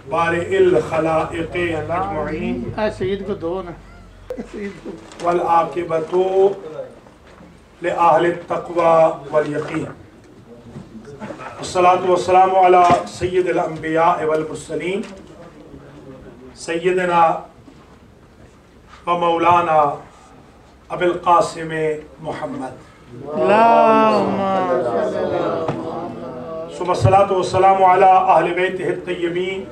बारिइल खलाइक़ अजमईन सईद को दो ना वल आक़िबतु लिअहलित तक़वा वल यक़ीन। अस्सलातु वस्सलामु अला सय्यिदिल अंबिया वल मुरसलीन सय्यिदिना व मौलाना अबुल क़ासिम मुहम्मद सुम्मा अस्सलातु वस्सलामु अला अहलि बैतिहि अत्तय्यबीन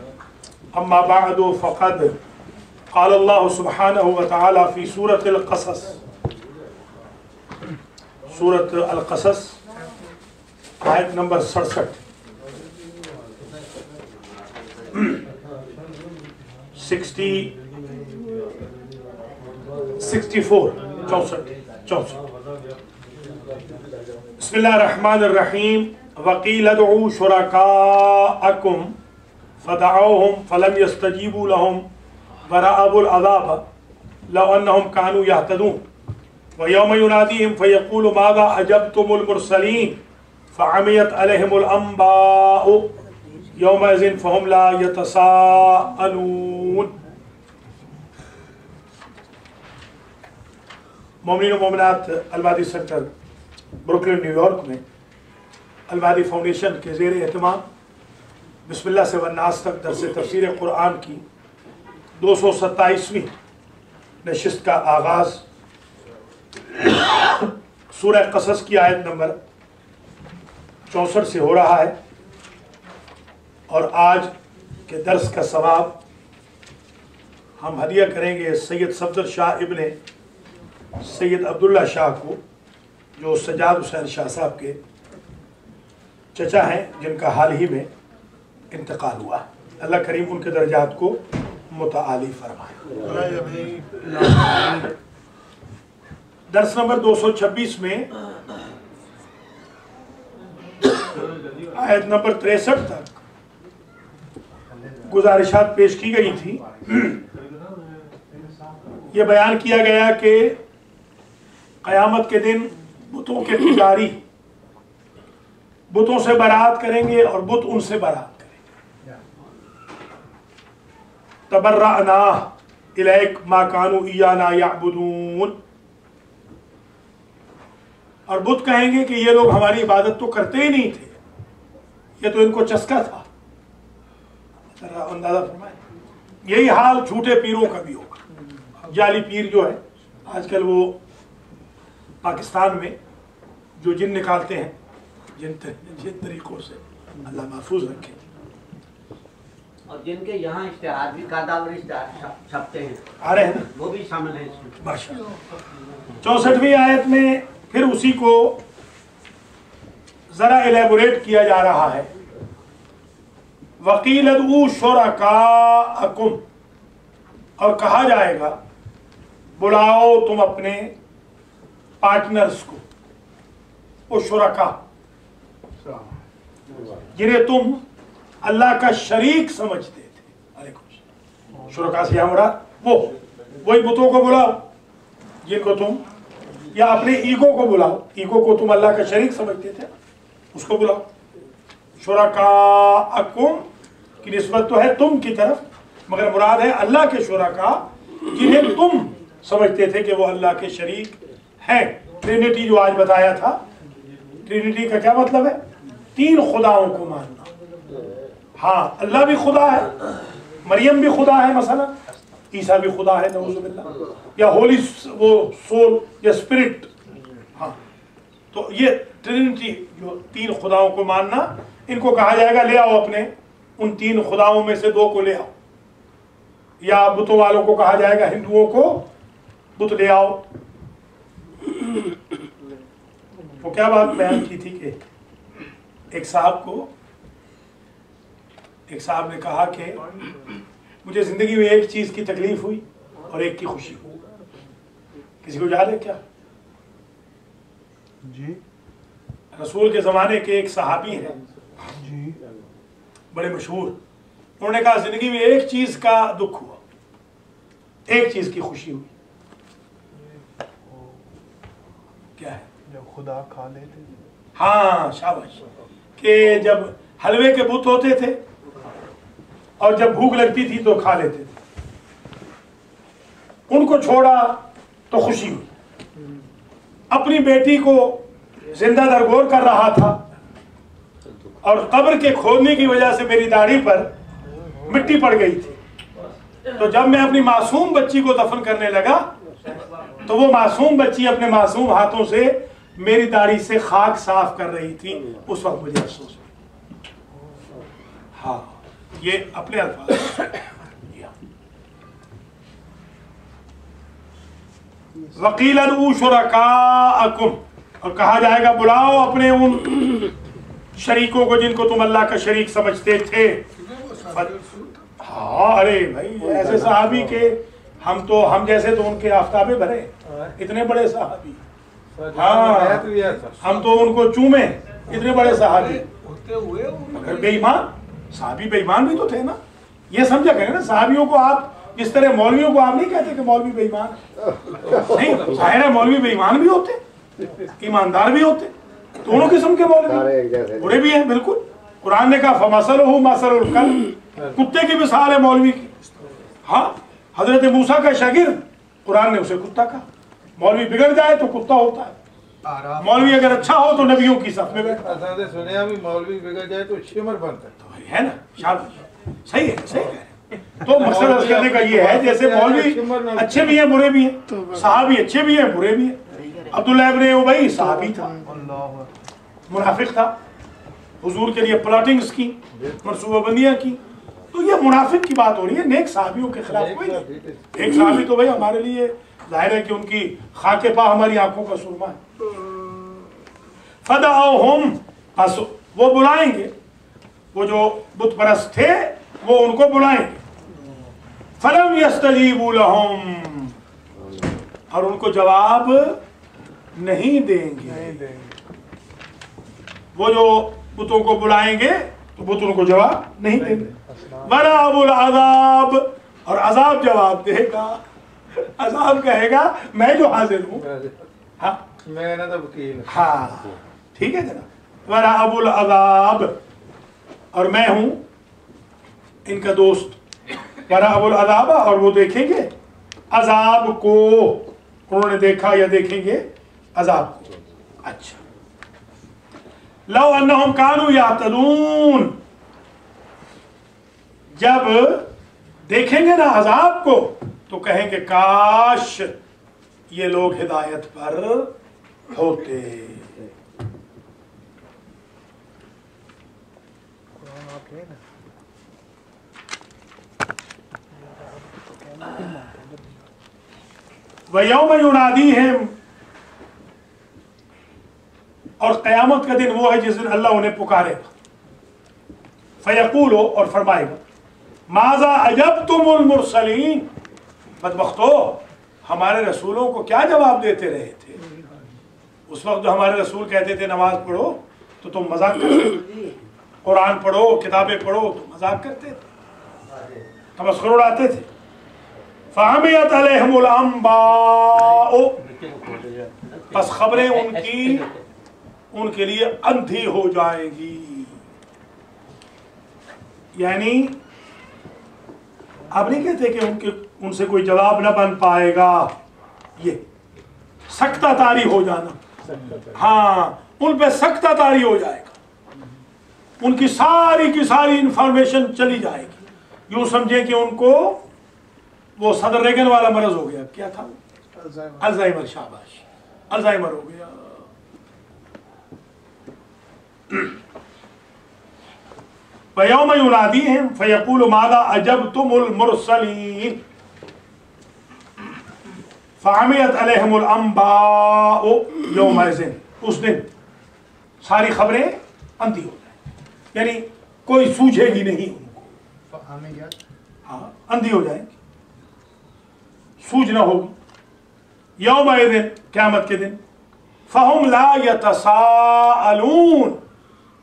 अम्मा बअदु फ़क़द क़ाल अल्लाहु सुब्हानहु व तआला फ़ी सूरतिल क़सस, सूरत अल क़सस आयत नंबर 67 64 बिस्मिल्लाहिर्रहमानिर्रहीम वक़ील उदऊ शुरकाअकुम फदअऊहुम फलम यस्तजीबू लहुम वरअबुल अज़ाब लौ अन्नहुम कानू यहतदून व यौम युनादीहिम फयक़ूलु माज़ा अजबतुमुल मुरसलीन फ़अमियत अलैहिमुल अंबाउ यौमइज़िन फ़हुम ला यतसाअलून। मोमिनीन व मोमिनात अल-वादी सेंटर ब्रुकलिन न्यूयॉर्क में अल-वादी फाउंडेशन के ज़ेर एहतमाम बिस्मिल्लाह से वन्नास तक दर्स तफसीर कुरान की 227वीं नशिस्त का आगाज़ सूरह क़सस की आयत नंबर 64 से हो रहा है और आज के दर्स का सवाब हम हदिया करेंगे सैयद सफदर शाह इब्ने सैयद अब्दुल्ला शाह को, जो सज्जाद हुसैन शाह साहब के चचा हैं, जिनका हाल ही में इंतकाल हुआ। अल्लाह करीम उनके दर्जात को मुतआली फरमाए। दर्स नंबर 226 में आयत नंबर 63 तक गुजारिशात पेश की गई थी। ये बयान किया गया कि क़यामत के दिन बुतों के पुजारी बुतों से बरात करेंगे और बुत उनसे बरात करेंगे। तबर्रअना इलैक मा कानू इयाना यअबुदून, और बुत कहेंगे कि ये लोग हमारी इबादत तो करते ही नहीं थे, ये तो इनको चस्का था। अंदाजा फरमाए, यही हाल झूठे पीरों का भी होगा। जाली पीर जो है आजकल वो पाकिस्तान में जो जिन निकालते हैं, जिन तरीकों से अल्लाह महफूज रखे, और जिनके यहाँ इश्तिहार भी कादावर इश्तिहार छपते हैं आ रहे हैं ना, वो भी शामिल हैं इसमें। माशाअल्लाह। 64वीं आयत में फिर उसी को जरा एलेबोरेट किया जा रहा है। वकील उदऊ शुरकाअकुम, और कहा जाएगा बुलाओ तुम अपने पार्टनर्स को, वो शुरका जिन्हें तुम अल्लाह का शरीक समझते थे। शुरका से यहाँ मुराद वही बुतों को बुलाओ जिनको तुम, या अपने ईगो को बुलाओ, ईगो को तुम अल्लाह का शरीक समझते थे, उसको बुलाओ। शुरकाअकुम की निस्बत तो है तुम की तरफ, मगर मुराद है अल्लाह के शुरका जिन्हें तुम समझते थे कि वो अल्लाह के शरीक हैं। ट्रिनिटी जो आज बताया था, ट्रिनिटी का क्या मतलब है? 3 खुदाओं को मानना। हाँ, अल्लाह भी खुदा है, मरियम भी खुदा है, मसला ईसा भी खुदा है, नऊजुबिल्लाह, या होली वो सोल या स्पिरिट। हाँ, तो ये ट्रिनिटी जो 3 खुदाओं को मानना, इनको कहा जाएगा ले आओ अपने उन 3 खुदाओं में से 2 को ले आओ, या बुतों वालों को कहा जाएगा हिंदुओं को बुत ले आओ। वो क्या बात बयान की थी कि एक साहब ने कहा कि मुझे जिंदगी में एक चीज की तकलीफ हुई और एक की खुशी हुई। किसी को याद है क्या? जी, रसूल के जमाने के एक सहाबी हैं जी, बड़े मशहूर। उन्होंने कहा जिंदगी में एक चीज का दुख हुआ, एक चीज की खुशी हुई। क्या है? जब खुदा खा लेते थे। हाँ शाबाश, कि जब हलवे के बुत होते थे और जब भूख लगती थी तो खा लेते थे। उनको छोड़ा तो खुशी हुई। अपनी बेटी को जिंदा दरगोर कर रहा था और कब्र के खोदने की वजह से मेरी दाढ़ी पर मिट्टी पड़ गई थी। तो जब मैं अपनी मासूम बच्ची को दफन करने लगा तो वो मासूम बच्ची अपने मासूम हाथों से मेरी दाढ़ी से खाक साफ कर रही थी। उस वक्त मुझे अफसोस हुआ। हाँ, ये अपने अल्फाज। वकील शुरकाअकुम, और कहा जाएगा बुलाओ अपने उन शरीकों को जिनको तुम अल्लाह का शरीक समझते थे। हाँ, अरे भाई ऐसे सहाबी के हम जैसे तो उनके आफ्ताबे भरे, इतने बड़े सहाबी। हाँ, हम तो उनको चूमे, इतने बड़े सहाबी। बेईमान सहाबी बेईमान भी तो थे ना, ये समझा करें ना। सहाबियों को आप जिस तरह मौलवियों को आप नहीं कहते कि मौलवी बेईमान, नहीं, जाहिर है मौलवी बेईमान भी होते, ईमानदार भी होते, दोनों किस्म के मौलवी, बुरे भी हैं बिल्कुल। कुरान ने कहा फमसलहु मसलुल कल्ब, कुत्ते की मिसाल है मौलवी की। हाँ, हजरत मूसा का शागिर्द, कुरान ने उसे कुत्ता कहा। मौलवी बिगड़ जाए तो कुत्ता होता है, मौलवी अगर अच्छा हो तो नबियों की सफ में बैठा। सुने भी मौलवी बिगड़ जाए तो शिमर बनता तो है ना, शाबाश, सही है, सही है। तो मकसद अर्ज करने का ये है जैसे मौलवी अच्छे भी हैं बुरे भी हैं, साहबी अच्छे भी हैं बुरे भी हैं। अब्दुल्लाह इब्न उबई साहबी था, मुनाफिक था, हुजूर के लिए प्लॉटिंग्स की, मनसूबाबंदियां की। तो ये मुनाफिक की बात हो रही है, नेक साहबियों के खिलाफ कोई नहीं। एक साहबी तो भाई हमारे लिए जाहिर है कि उनकी खाके पा हमारी आंखों का सुरमा है। फदअहुम, बस वो बुलाएंगे, वो जो बुत परस्त थे वो उनको बुलाएंगे। फलम यस्तजीबू लहुम, और उनको जवाब नहीं देंगे। वो जो बुतों को बुलाएंगे तो बुत उनको जवाब नहीं देंगे। वलाबुल अज़ाब, और अजाब जवाब देगा। अजाब कहेगा मैं जो हाजिर हूँ। हाँ, मैं ना तो वकील। हाँ, ठीक है जनाब। वलाबुल अज़ाब, और मैं हूँ इनका दोस्त। वलाबुल अज़ाब, और वो देखेंगे अजाब को। उन्होंने देखा या देखेंगे अजाब को। अच्छा, लौ अन्नहुम कानू याहतदून, जब देखेंगे ना अजाब को तो कहेंगे काश ये लोग हिदायत पर होते। वयौम युनादीहिम, और क़यामत का दिन वो है जिस दिन अल्लाह उन्हें पुकारेगा। फयक़ूलो, और फरमाएगा माज़ा अजबतुमुल मुरसलीन, बदबख्तो हमारे रसूलों को क्या जवाब देते रहे थे। उस वक्त जो हमारे रसूल कहते थे नमाज पढ़ो तो तुम मजाक करते थे, कुरान पढ़ो किताबें पढ़ो तो मजाक करते थे, तमस्खुर उड़ाते थे। फ़अमियत अलैहिमुल अंबाउ, बस खबरें उनकी उनके लिए अंधी हो जाएगी। यानी आप नहीं कहते कि उनसे कोई जवाब न बन पाएगा, ये सख्ता तारी हो जाना। हाँ, उन पे सख्ता तारी हो जाएगा, उनकी सारी की सारी इंफॉर्मेशन चली जाएगी। यूं समझे कि उनको वो सदर रेगन वाला मरज हो गया, क्या था, अल्जाइमर। शाबाश, अल्जाइमर हो गया। वयौम युनादीहिम फयक़ूलु माज़ा अजबतुमुल मुरसलीन फ़अमियत अलैहिमुल अंबाउ यौमइज़िन, उस दिन सारी खबरें अंधी हो जाएंगी, यानी कोई सूझेगी नहीं उनको। हाँ, अंधी हो जाएंगी, सूझना होगी। यौमइज़िन, क़यामत के दिन। फ़हुम ला यतसाअलून,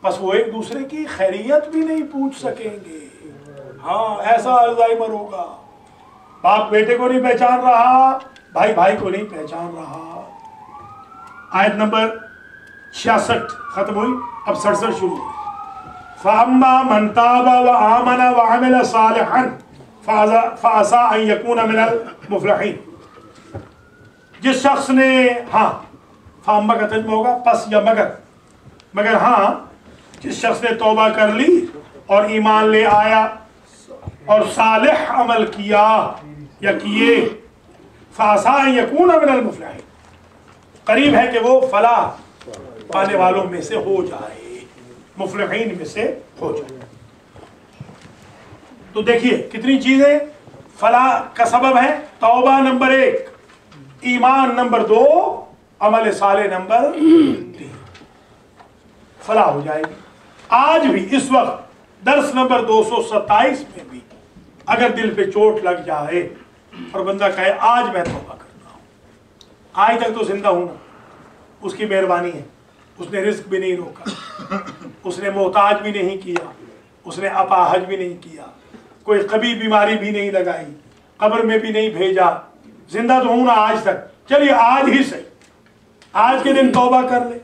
बस वो एक दूसरे की खैरियत भी नहीं पूछ सकेंगे। हाँ, ऐसा अल्जाइमर होगा, बाप बेटे को नहीं पहचान रहा, भाई भाई को नहीं पहचान रहा। आयत नंबर 66 खत्म हुई, अब 67 शुरू हुई। फ़अम्मा मन ताबा व आमना व अमिल सालिहन फ़असा अन यकून मिनल मुफ़लिहीन। जिस शख्स ने, हाँ फ़अम्मा का तर्जुमा होगा पस या मगर हाँ, जिस शख्स ने तौबा कर ली और ईमान ले आया और सालिह अमल किया या किए, फ़असा अन यकून मिनल मुफ़लिहीन, करीब है कि वो फलाह पाने वालों में से हो जाए, मुफ़लिहीन में से हो जाए। तो देखिए कितनी चीजें फलाह का सबब है। तौबा नंबर 1, ईमान नंबर 2, अमल साले नंबर 3, फलाह हो जाएगी। आज भी इस वक्त दर्स नंबर 227 में भी अगर दिल पे चोट लग जाए और बंदा कहे आज मैं तौबा करता हूं, आज तक तो जिंदा हूं ना, उसकी मेहरबानी है, उसने रिस्क भी नहीं रोका, उसने मोहताज भी नहीं किया, उसने अपाहज भी नहीं किया, कोई कभी बीमारी भी नहीं लगाई, कब्र में भी नहीं भेजा, जिंदा तो हूं ना आज तक, चलिए आज ही सही, आज के दिन तौबा कर ले,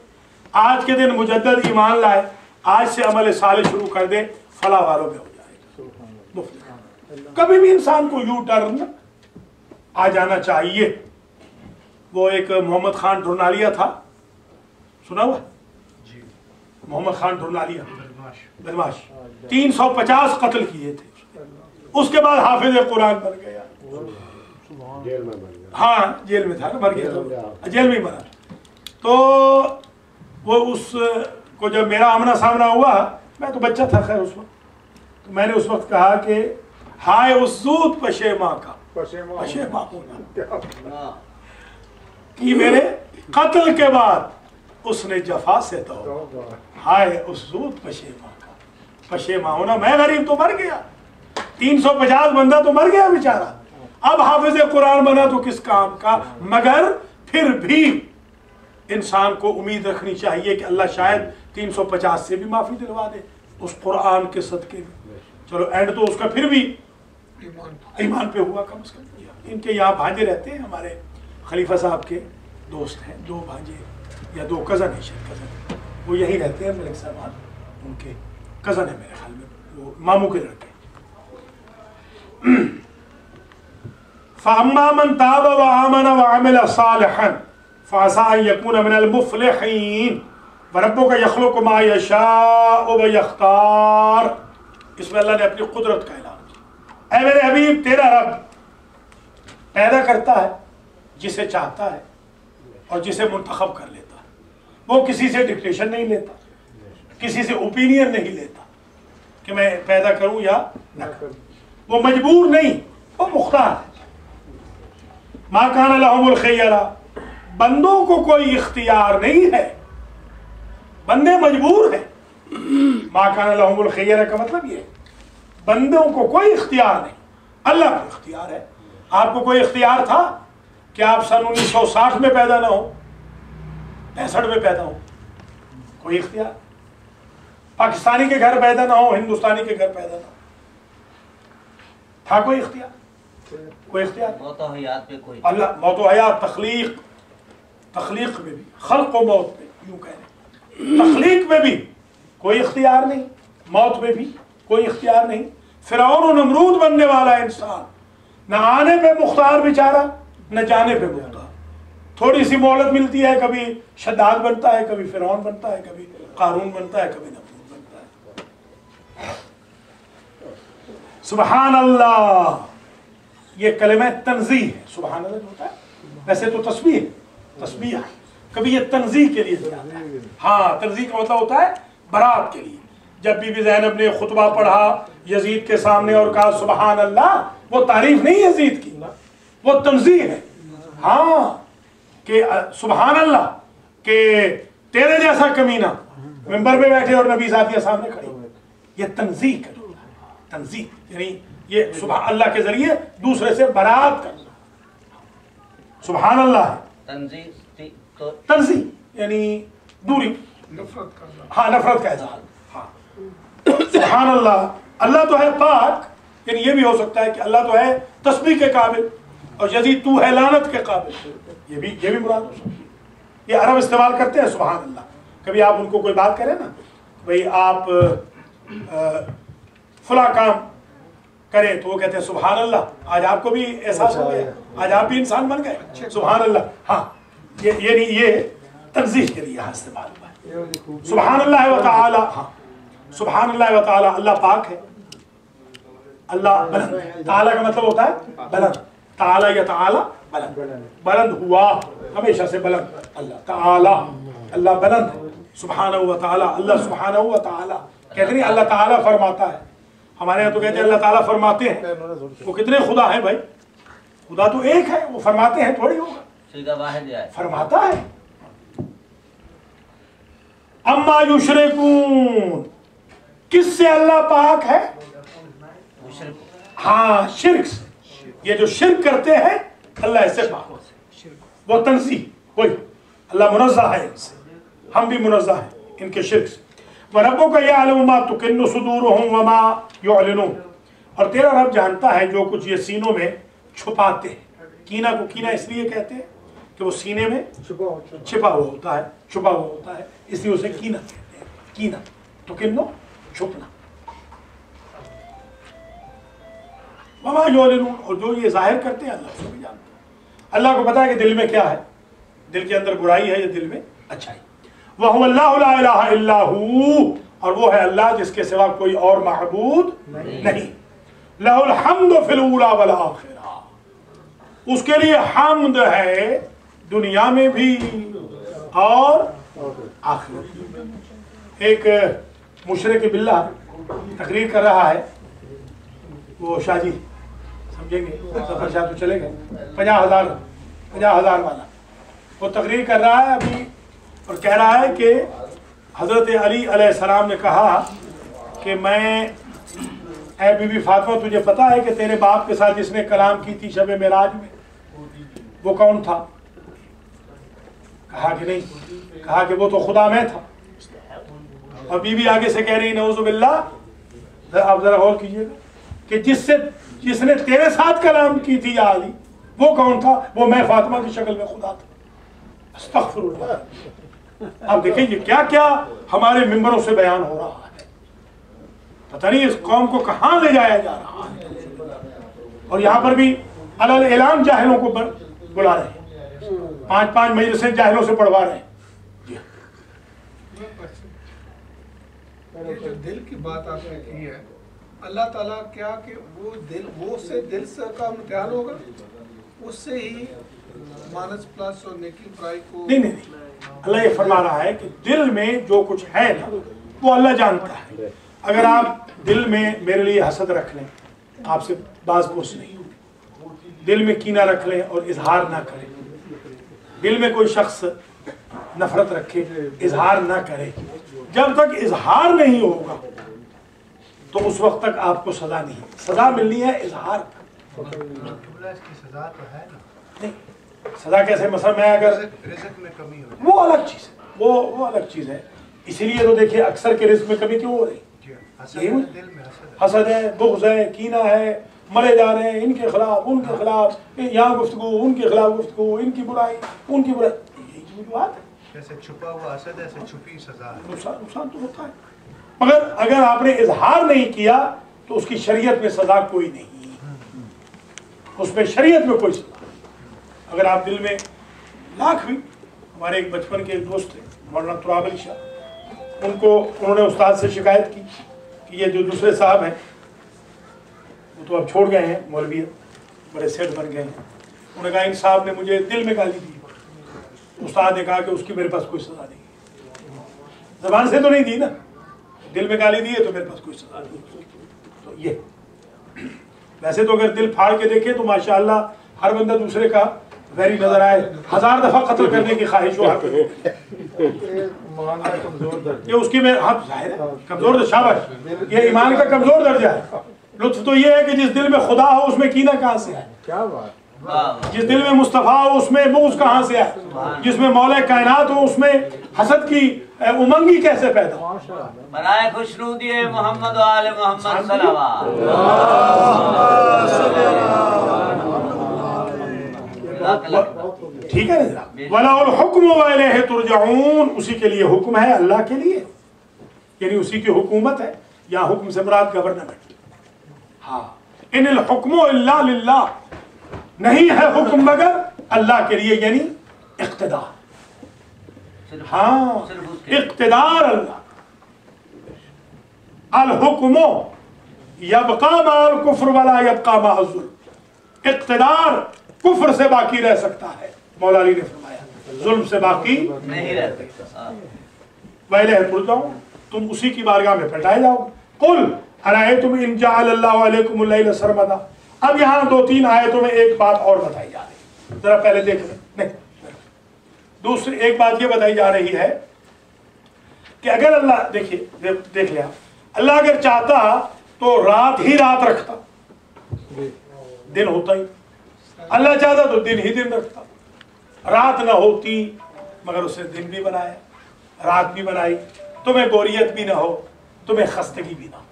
आज के दिन मुजद्दद ईमान लाए, आज से अमल साले शुरू कर दे, फलाह वालों में हो जाएगा। कभी भी इंसान को यू टर्न आ जाना चाहिए। वो एक मोहम्मद खान ढूंढालिया था, सुना हुआ? मोहम्मद खान ढूंढालिया बदमाश, 350 कत्ल किए थे, उसके बाद हाफिज कुरान बन गया। जेल में मर गया। हाँ जेल में था ना, मर गया था, जेल में मरा। तो वो उस को जब मेरा आमना सामना हुआ, मैं तो बच्चा था खैर उस वक्त, तो मैंने उस वक्त कहा कि हाय उस ज़ूद पशेमा का पशेमा होना कि मेरे कत्ल के बाद उसने जफा से तो हाय उस ज़ूद पशेमा का पशेमा होना। मैं गरीब तो मर गया, 350 बंदा तो मर गया बेचारा, अब हाफिज कुरान बना तो किस काम का। मगर फिर भी इंसान को उम्मीद रखनी चाहिए कि अल्लाह शायद 350 से भी माफी दिलवा दे उस कुरान के सदके में। चलो एंड तो उसका फिर भी ईमान पे हुआ कम से कम। इनके यहाँ भांजे रहते हैं, हमारे खलीफा साहब के दोस्त हैं, 2 भांजे या 2 कज़न है, शायद कज़न, वो यहीं रहते हैं मलिक साहब, उनके कज़न है मेरे ख्याल में, वो मामू के लड़के। फ़अम्मा मन ताब व आमन व अमिल सालिहन फ़असा अन यकून मिनल मुफ़लिहीन व रब्बुका यख़्लुक़ु मा यशाअ व यख्तार। इसमें अल्लाह ने अपनी कुदरत का ऐलान किया। ऐ मेरे हबीब, तेरा रब पैदा करता है जिसे चाहता है और जिसे मुंतखब कर लेता है। वो किसी से डिक्टेशन नहीं लेता, किसी से ओपिनियन नहीं लेता कि मैं पैदा करूं या न करूं। वो मजबूर नहीं, वो मुख्तार है। मा काना लहुमुल खियरा, बंदों को कोई इख्तियार नहीं है, बंदे मजबूर हैं। मा काना लहुमुल खियरा का मतलब ये, बंदों को कोई इख्तियार नहीं, अल्लाह को इख्तियार है। आपको कोई इख्तियार था कि आप सन 1960 में पैदा ना हो, 65 में पैदा हो? कोई इख्तियार? पाकिस्तानी के घर पैदा ना हो, हिंदुस्तानी के घर पैदा ना हो, था कोई इख्तियार? कोई इख्तियार? मौत और हयात पे कोई, अल्लाह मौत व हयात, तख्लीक में भी, खल्क व मौत में, यूं कह रहे, तख्लीक में भी कोई इख्तियार नहीं, मौत में भी कोई इख्तियार नहीं। फिरौन और नमरूद बनने वाला इंसान, न आने पे मुख्तार बेचारा, न जाने पे मुख्तार। थोड़ी सी मोहलत मिलती है, कभी शद्दाद बनता है, कभी फिरौन बनता है, कभी कारून बनता है, कभी नमरूद बनता है। सुबहान अल्लाह, ये कलमा तंज़ीह है। सुबहान अल्लाह होता है, वैसे तो तस्बीह है, तस्बीह है, कभी ये तंज़ीह के लिए जाता है। हाँ, तंज़ीह का मतलब होता है बरात के लिए। जब बीबी ज़ैनब ने खुतबा पढ़ा यजीद के सामने और कहा सुबहान अल्लाह, वो तारीफ नहीं यजीद की, वो तंज़ीह है। हाँ कि सुबहान अल्लाह के तेरे जैसा कमीना मिंबर पे बैठे और नबी साथिया सामने खड़ी, ये तंज़ीह का जो है, तंज़ीह यानी ये सुबह अल्लाह के जरिए दूसरे से बरात करना, सुबहान अल्लाह है। तंज़ीह यानी दूरी, नफरत करना, हाँ नफरत का इज़हार। हाँ सुबहान अल्लाह, अल्लाह तो है पाक, यानी ये भी हो सकता है कि अल्लाह तो है तस्बीह के काबिल और यजीद तू है लानत के काबिल, ये भी मुराद हो सकती है। ये अरब इस्तेमाल करते हैं सुबहान अल्लाह। कभी आप उनको कोई बात करें ना, भाई आप फला काम करे तो वो कहते हैं सुभान अल्लाह, आज आपको भी एहसास हो गया, आज आप भी इंसान बन गए, सुभान अल्लाह। हाँ, ये तंज़ीह के लिए यहाँ इस्तेमाल हुआ है। सुभान अल्लाह व तआला, हाँ, सुभान अल्लाह व तआला, अल्लाह पाक है, अल्लाह बुलंद। ताला का मतलब होता है बुलंद, ताला या ताला बुलंद, बुलंद हुआ, हमेशा से बुलंद। अल्लाह ताला, अल्लाह बुलंद, सुभानहू व तआला, अल्लाह सुभानहू व तआला। कहते नहीं अल्लाह ताला फरमाता है, हमारे यहाँ तो कहते हैं अल्लाह ताला फरमाते हैं। वो कितने खुदा है भाई? खुदा तो एक है, वो फरमाते हैं थोड़ी होगा, फरमाता है। अम्मा युशरिकून, किससे अल्लाह पाक है? हाँ, शिर्क से। ये जो शिर्क करते हैं अल्लाह ऐसे पाक, वो तंज़ीह, कोई अल्लाह मुनज़्ज़ह है इनसे, हम भी मुनज़्ज़ह हैं इनके शिर्क से। व रब्बुका यअलमु मा तुकिन्नु सुदूरुहुम व मा युअलिनून, और तेरा रब जानता है जो कुछ ये सीनों में छुपाते हैं। कीना को कीना इसलिए कहते हैं कि वो सीने में छिपा हुआ होता है, छुपा हुआ होता है, इसलिए उसे कीना कहते हैं। कीना तुकिन्नु, छुपना। व मा युअलिनून, और जो ये जाहिर करते हैं अल्लाह उसको भी जानता है। अल्लाह को पता है कि दिल में क्या है, दिल के अंदर बुराई है या दिल में अच्छाई। वह अल्लाह ला इलाहा इल्ला हू, और वो है अल्लाह जिसके सिवा कोई और माबूद नहीं। लहुल हम्दु फिल ऊला वल आखिरा, उसके लिए हम्द है दुनिया में भी और आखिरत में। एक मुशरिक बिल्लाह तकरीर कर रहा है, वो शाजी समझेंगे, सफर शाह तो चले गए, 50,000 वाला, वो तकरीर कर रहा है अभी और कह रहा है कि हज़रत अली अलैहिस्सलाम ने कहा कि मैं, ऐ बीबी फातिमा तुझे पता है कि तेरे बाप के साथ जिसने कलाम की थी शब मेराज में, वो कौन था? कहा कि नहीं, कहा कि वो तो खुदा में था। और बीबी आगे से कह रही नऊज़ुबिल्लाह, आप जरा गौर कीजिएगा कि जिसने तेरे साथ कलाम की थी या अली, वो कौन था? वो मैं फातिमा की शक्ल में खुदा था। अस्तग़फिरुल्लाह। अब देखिए ये क्या क्या हमारे मिंबरों से बयान हो रहा है, पता नहीं इस कौम को कहां ले जाया जा रहा है। और यहाँ पर भी अलल ऐलान जाहिलों को बुला रहे हैं, 5-5 मजलिसें जाहिलों से पढ़वा रहे हैं। दिल की बात आपने की है, अल्लाह ताला क्या कि वो दिल, वो से दिल से का इम्तिहान होगा, उससे ही मानस प्लस और नेकी बुराई को नहीं, अल्लाह ये फरमा रहा है कि दिल में जो कुछ है ना वो अल्लाह जानता है। अगर आप दिल में मेरे लिए हसद रख लें, आपसे बाज़पोश नहीं होगी, दिल में कीना रख लें और इजहार ना करें, दिल में कोई शख्स नफरत रखे, इजहार ना करे, जब तक इजहार नहीं होगा तो उस वक्त तक आपको सजा नहीं, सजा मिलनी है इजहार। इसकी सजा तो है ना, नहीं, सजा कैसे? मसला मैं अगर रिज़्क़ में कमी हो, वो अलग चीज है, वो अलग चीज है। इसीलिए तो देखिए अक्सर के रिज़्क़ में कमी क्यों हो रही? दिल में हसद है, बुग़्ज़ है, कीना है, मरे जा रहे हैं इनके खिलाफ उनके खिलाफ, यहाँ गुफ्तगू उनके खिलाफ गुफ्तगू, इनकी बुराई उनकी बुराई, यही बात है। जैसे छुपा हुआ हसद है, ऐसे छुपी सजा है। नुकसान तो होता है, मगर अगर आपने इजहार नहीं किया तो उसकी शरीयत में सजा कोई नहीं, उसमें शरीयत में कोई सजा। अगर आप दिल में लाख भी, हमारे एक बचपन के एक दोस्त थे मौलाना तुराब अली शाह, उन्होंने उस्ताद से शिकायत की कि ये जो दूसरे साहब हैं वो तो अब छोड़ गए हैं, मौलवी बड़े सेठ बन गए हैं, उन्होंने कहा इन साहब ने मुझे दिल में गाली दी। उस्ताद ने कहा कि उसकी मेरे पास कोई सजा नहीं, जबान से तो नहीं दी ना, दिल में गाली दी है तो मेरे पास कोई सजा नहीं। तो ये वैसे तो अगर दिल फाड़ के देखे तो माशाअल्लाह हर बंदा दूसरे का वैरी नजर आए, 1000 दफा कत्ल करने की ख्वाहिश हो, ये उसकी में हाँ जाहिर है कमजोर दर्जा, शाबाश, ये ईमान का कमजोर दर्जा है। लुत्फ तो ये है कि जिस दिल में खुदा हो उसमें कीना कहाँ से आए? क्या बात। जिस दिल में मुस्तफ़ा हो उसमें बुग़्ज़ कहाँ से आए? जिसमें मौला कायनात हो उसमें हसद की उमंगी कैसे पैदा? बनाए खुशनूदी मोहम्मद व आले मोहम्मद सल्लल्लाहु ठीक है ना। वलाउल हुक्म व इलैहि तुरजऊन, उसी के लिए हुक्म है, अल्लाह के लिए, यानी उसी की हुकूमत है, या हुक्म से मुराद गवर्नमेंट। हाँ, इनिल हुक्मो इल्ला लिल्लाह, नहीं है हुक्म मगर अल्लाह के लिए, यानी इख्तिदार। हाँ, इख्तिदार अल्लाह। अल हुक्मो यबका माल कुफ्र वला यबका माल जुल्म, इख्तिदार कुफ्र से बाकी रह सकता है, मौला अली ने फरमाया, जुल्म से बाकी नहीं रह सकता। पहले मुड़ जाओ, तुम उसी की बारगाह में फटाए जाओ। कुल अरायतुम इन जअलल्लाहु अलैकुमुल लैला सरमदा। अब यहाँ 2-3 आयतों में एक बात और बताई जा रही है, जरा पहले देख लें। नहीं, दूसरी एक बात ये बताई जा रही है कि अगर अल्लाह, देखिए देख लिया, अल्लाह अगर चाहता तो रात ही रात रखता, दिन होता ही। अल्लाह चाहता तो दिन ही दिन रखता, रात ना होती मगर उसने दिन भी बनाया, रात भी बनाई। तुम्हें बोरियत भी ना हो, तुम्हें खस्तगी भी ना हो,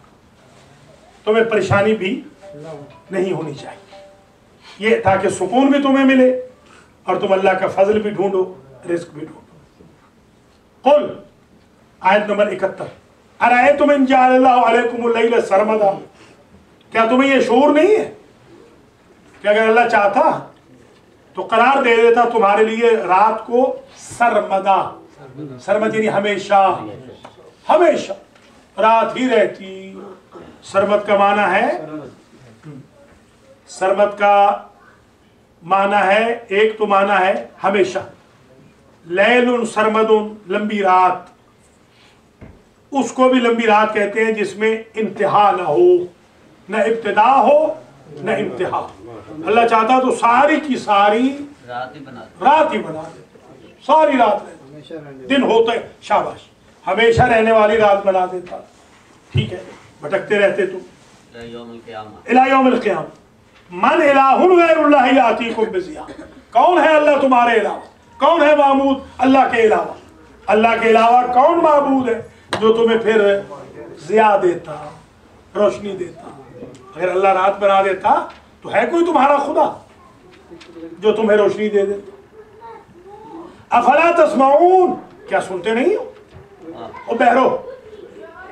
तुम्हें परेशानी भी नहीं होनी चाहिए, ये ताकि सुकून भी तुम्हें मिले और तुम अल्लाह का फजल भी ढूंढो, रिस्क भी ढूंढो। कुल आयत नंबर 71, अरायतुम इन जअलल्लाहु अलैकुमुल लैला सरमदा, क्या तुम्हें यह शऊर नहीं है कि अगर अल्लाह चाहता तो करार दे देता तुम्हारे लिए रात को सरमदा, सरमद यानी हमेशा, हमेशा रात ही रहती। सरमद का माना है, सरमद का माना है, एक तो माना है हमेशा, लैलुन सरमदुन लंबी रात, उसको भी लंबी रात कहते हैं जिसमें इंतहा ना हो, न इब्तिदा हो न इंतहा। अल्लाह चाहता तो सारी की सारी रात ही बना दे, सारी रात रहती, दिन होते शाबाश, हमेशा रहने वाली रात बना देता। ठीक है, भटकते रहते तुम इला यौमिल क़ियामा। मन इलाहुन गैरुल्लाह यातीकुम बिज़िया, कौन है अल्लाह तुम्हारे अलावा, कौन है माबूद अल्लाह के अलावा, अल्लाह के अलावा कौन माबूद है जो तुम्हें फिर जिया देता, रोशनी देता। अगर अल्लाह रात बना देता तो है कोई तुम्हारा खुदा जो तुम्हें रोशनी दे देता। अफला तस्माऊन, क्या सुनते नहीं हो? ओ बहरो,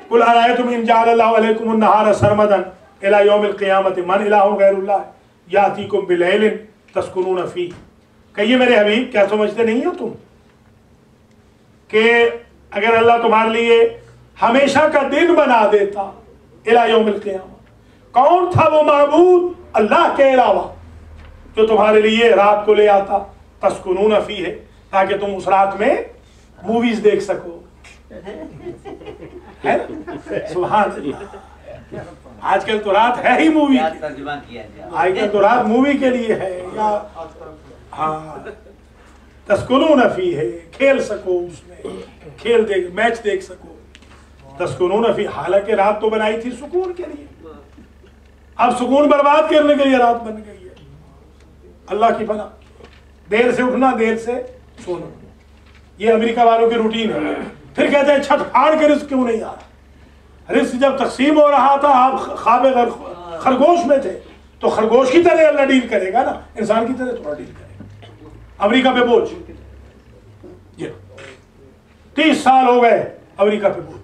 कुल अरायतुम इन जअलल्लाहु अलैकुमुन नहारा सरमदन इला यौमिल क़ियामति मन इलाहुन गैरुल्लाह यातीकुम बिलैलिन तस्कुनून फी। कहिए मेरे हबीब, क्या समझते नहीं हो तुम कि अगर अल्लाह तुम्हारे लिए हमेशा का दिन बना देता, इला यौमिल क़ियामा, कौन था वो माबूद अल्लाह के अलावा जो तुम्हारे लिए रात को ले आता, तस्कुनून फी है, ताकि तुम उस रात में मूवीज देख सको, है ना? सुभान अल्लाह। आजकल तो रात है ही मूवी, आजकल तो रात मूवी के लिए है, या हाँ तस्कुनून फी है, खेल सको उसमें, खेल देख, मैच देख सको, तस्कुनून फी। हालांकि रात तो बनाई थी सुकून के लिए, अब सुकून बर्बाद करने के लिए रात बन गई है। अल्लाह की पनाह, देर से उठना, देर से सोना, ये अमेरिका वालों की रूटीन है। फिर कहते हैं छत फाड़ के रिस्क क्यों नहीं आ रहा? रिस्क जब तकसीम हो रहा था, आप ख्वाबे खरगोश में थे, तो खरगोश की तरह अल्लाह डील करेगा ना, इंसान की तरह थोड़ा डील करेगा। अमेरिका पे बोझ, 30 साल हो गए अमेरिका पे बोझ,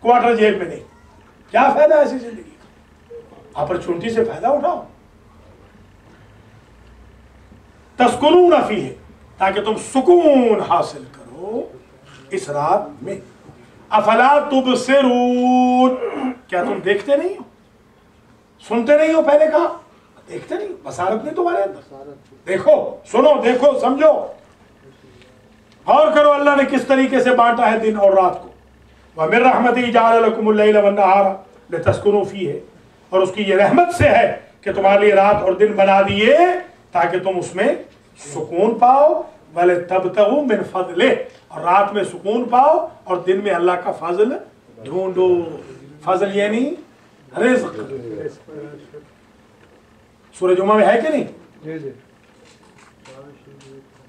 क्वार्टर जेल में नहीं, क्या फायदा ऐसी जिंदगी का? अपॉर्चुनिटी से फायदा उठाओ। तस्कुनून फी है, ताकि तुम सुकून हासिल करो इस रात में। अफला तुबसिरून, क्या तुम देखते नहीं हो, सुनते नहीं हो? पहले कहा देखते नहीं, बसारत नहीं तुम्हारे अंदर। देखो, सुनो, देखो, समझो, और करो अल्लाह ने किस तरीके से बांटा है दिन और रात को। व मिन रहमतिही जअल लकुमुल लैला वन नहारा लितस्कुनू फीह, और उसकी ये रहमत से है कि तुम्हारे लिए रात और दिन बना दिए ताकि तुम उसमें सुकून पाओ। वले तबतगू मिन फज़लिह, और रात में सुकून पाओ और दिन में अल्लाह का फजल ढूंढो। फजल यानी रिज़्क़। सूरह जुमा में है कि नहीं?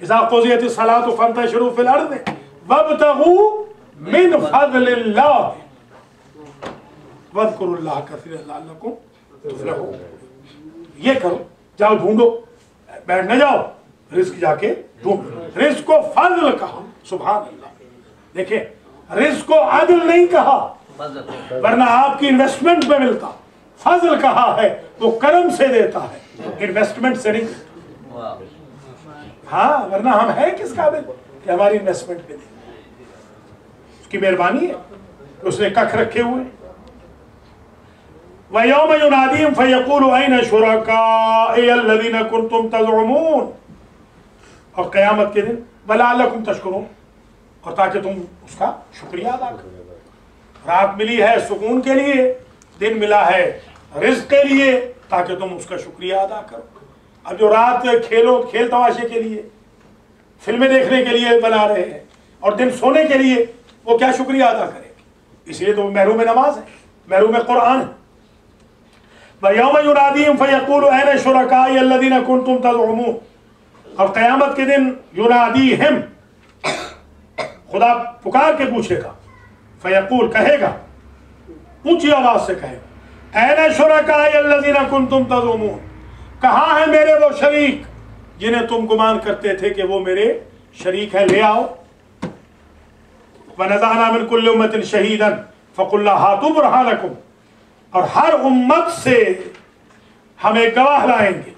इज़ा क़ुज़ियतिस सलातु फंतशिरू फ़िल अर्ज़ि वब्तगू मिन फज़लिल्लाह वज़्कुरुल्लाह कसीरन लअल्लकुम तुफ़्लिहून। ये करो, जाओ ढूंढो, बैठ न जाओ, रिस्क जाके ढूंढो। रिस्क को फजल कहा, सुभान अल्लाह। देखिए, रिस्क को अदल नहीं कहा, फजल। वरना आपकी इन्वेस्टमेंट में मिलता। फजल कहा है वो करम से देता है, इन्वेस्टमेंट से नहीं। हाँ, वरना हम हैं किस काबिल कि हमारी इन्वेस्टमेंट पे दे। उसकी मेहरबानी है, उसने कख रखे हुए। वयौम युनादीहिम फयक़ूलु ऐना शुरकाई अल्लज़ीना कुन्तुम तज़उमून, और क़यामत के दिन वलअल्लकुम तशकुरून, और ताकि तुम उसका शुक्रिया अदा करो। रात मिली है सुकून के लिए, दिन मिला है रिज़्क़ के लिए, ताकि तुम उसका शुक्रिया अदा करो। अब जो रात खेल तमाशे के लिए, फिल्में देखने के लिए बना रहे हैं, और दिन सोने के लिए, वो क्या शुक्रिया अदा करेंगे? इसलिए तो महरूम नमाज है, महरूम कुरान है। वयौम युनादीहिम फयक़ूलु ऐना शुरकाई अल्लज़ीना कुन्तुम तज़उमून, और क़यामत के दिन युनादीहिम, खुदा पुकार के पूछेगा, फयक़ूल कहेगा, ऊंची आवाज से कहेगा, ऐना शुरकाई अल्लज़ीना कुन्तुम तज़उमून, कहाँ है मेरे वो शरीक जिन्हें तुम गुमान करते थे कि वो मेरे शरीक हैं, ले आओ। वनज़अना मिन कुल्लि उम्मतिन शहीदन फ़क़ुल्ना हातू बुरहानकुम, और हर उम्मत से हम एक गवाह लाएंगे,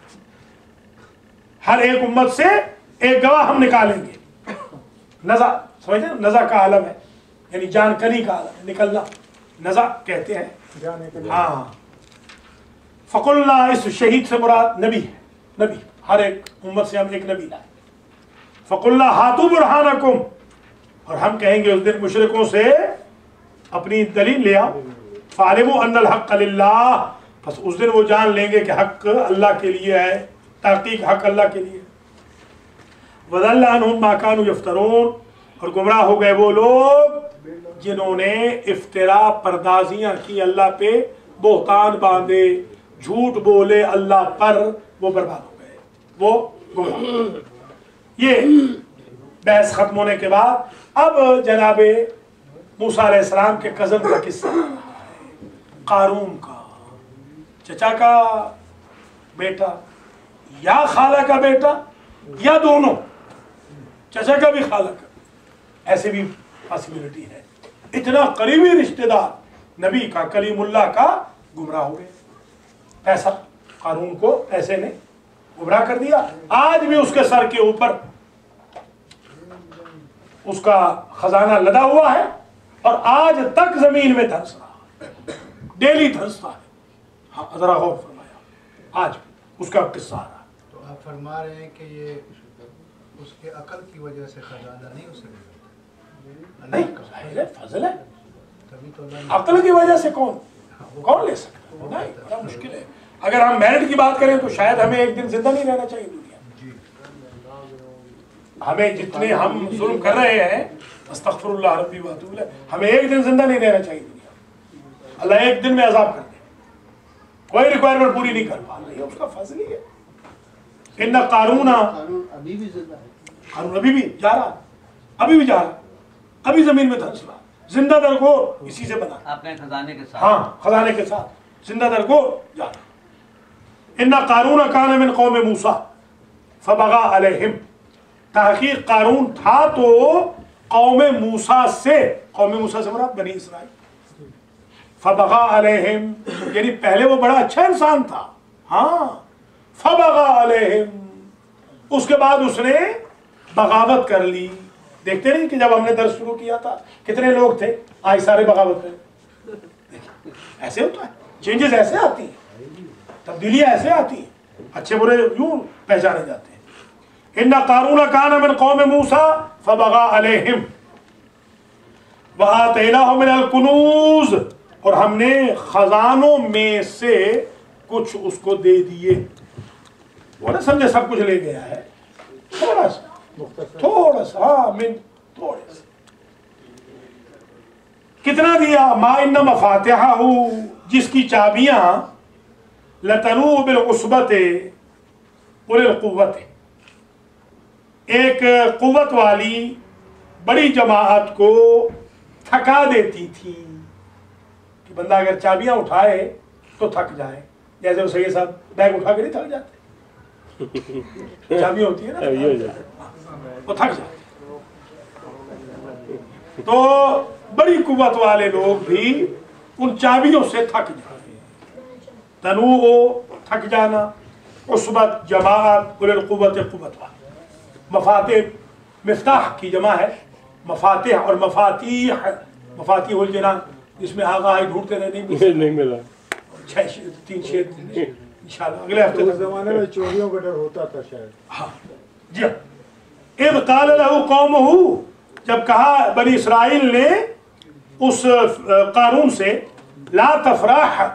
हर एक उम्मत से एक गवाह हम निकालेंगे। नज़ा समझे, नज़ा का आलम है, यानी जानकारी का आलम, निकलना नज़ा कहते हैं। हाँ, फ़क़ुल्ना, इस शहीद से मुराद नबी है, नबी, हर एक उम्मत से हम एक नबी लाए। फ़क़ुल्ना हातू बुरहानकुम, और हम कहेंगे उस दिन मुशरिकों से अपनी दलील ले आओ। फ़ालिमू अन्नल हक़्क़ लिल्लाह, बस उस दिन वो जान लेंगे कि हक़ अल्लाह के लिए है, तहक़ीक़ हक़ अल्लाह के लिए। वज़ल्ल अन्हुम मा कानू यफ्तरून, और गुमराह हो गए वो लोग जिन्होंने इफ्तिरा परदाजियाँ की, अल्लाह पे बोहतान बांधे, झूठ बोले अल्लाह पर, वो बर्बाद हो गए, वो गुमराह। ये बहस खत्म होने के बाद अब जनाबे मूसा अलैहिस्सलाम के कज़न का किस्सा, कारून का, चचा का बेटा या खाला का बेटा या दोनों, चचा का भी खाला का, ऐसे भी पॉसिबिलिटी है। इतना करीबी रिश्तेदार नबी का, कलीमुल्लाह का गुमराह हो गए। पैसा, कारून को पैसे ने गुमराह कर दिया। आज भी उसके सर के ऊपर उसका खजाना लदा हुआ है, और आज तक जमीन में धंस रहा है, डेली धंसता है। हाँ, जरा गौर फरमाया, आज उसका किस्सा आ रहा। तो आप फरमा रहे हैं कि ये उसके अकल की वजह से खजाना नहीं उसे नहीं, जाहिर है फजल है, तभी तो अल्लाह अकल की वजह से कौन ले सकता है? नहीं, बड़ा मुश्किल है। अगर हम मेरिट की बात करें तो शायद हमें एक दिन जिंदा नहीं रहना चाहिए दुनिया। हमें जितने हम जुल्म कर रहे हैं, अस्तगफिरुल्लाह रब्बी व अतूबु इलैह, हमें एक दिन जिंदा नहीं रहना चाहिए दुनिया। अल्लाह एक दिन में अजाब कर दे, कोई रिक्वायरमेंट पूरी नहीं कर पा रही है, उसका फजल ही है। इन्ना कारून अभी भी जिंदा है, कारून अभी भी जा रहा, अभी भी जा रहा, अभी जमीन में धंस रहा, जिंदा दर को इसी से बना, अपने खजाने के साथ। हाँ, खजाने के साथ जिंदा दर को जा रहा। इन्ना कारून कान मिन कौम मूसा फबगा अलैहिम, तहकीक कारून था तो कौम मूसा से, कौम मूसा से मुराद बनी इसराइल। फबगा अलैहिम यानी पहले वो बड़ा अच्छा इंसान था, हाँ, फबगा अलैहिम, उसके बाद उसने बगावत कर ली। देखते नहीं कि जब हमने दर्स शुरू किया था कितने लोग थे, आज सारे बगावत कर। ऐसे होता है, चेंजेस ऐसे आती हैं, तब्दीलियां ऐसे आती हैं, अच्छे बुरे यूं पहचाने जाते हैं। इन्ना कारून कान मिन कौम मूसा फबगा अलैहिम व आतैनाहु मिनल कुनूज, और हमने खजानों में से कुछ उसको दे दिए। वो ना समझे सब कुछ ले गया है, थोड़ा सा हाँ, मिन थोड़े से। कितना दिया? मा इन्ना मफातिहाहु, जिसकी चाबियां लतनू बिल उसबते उलिल कुव्वत, एक कुव्वत वाली बड़ी जमाअत को थका देती थी कि बंदा अगर चाबियां उठाए तो थक जाए, जैसे उसे ये सब बैग उठा के नहीं थक जाते, चाबियां होती है ना, वो थक जाते। तो बड़ी कुव्वत वाले लोग भी उन चाबियों से थक जाते हैं। तनू थक जाना, उसबत जमात, उलल कुव्वत कुव्वत वाला। मफाते मिफ्ताह की जमा है मफाते और मफातीह, मफातीहुल जिनान, जिसमें आगा है ढूंढते रहे नहीं मिला। 3 शेर इंशाल्लाह अगले हफ्ते उस जमाने में चोरियों का डर होता था शायद। हाँ जी। इद क़ाल लहू क़ौमुहू, जब कहा बनी इसराइल ने उस कारून से, ला तफराह,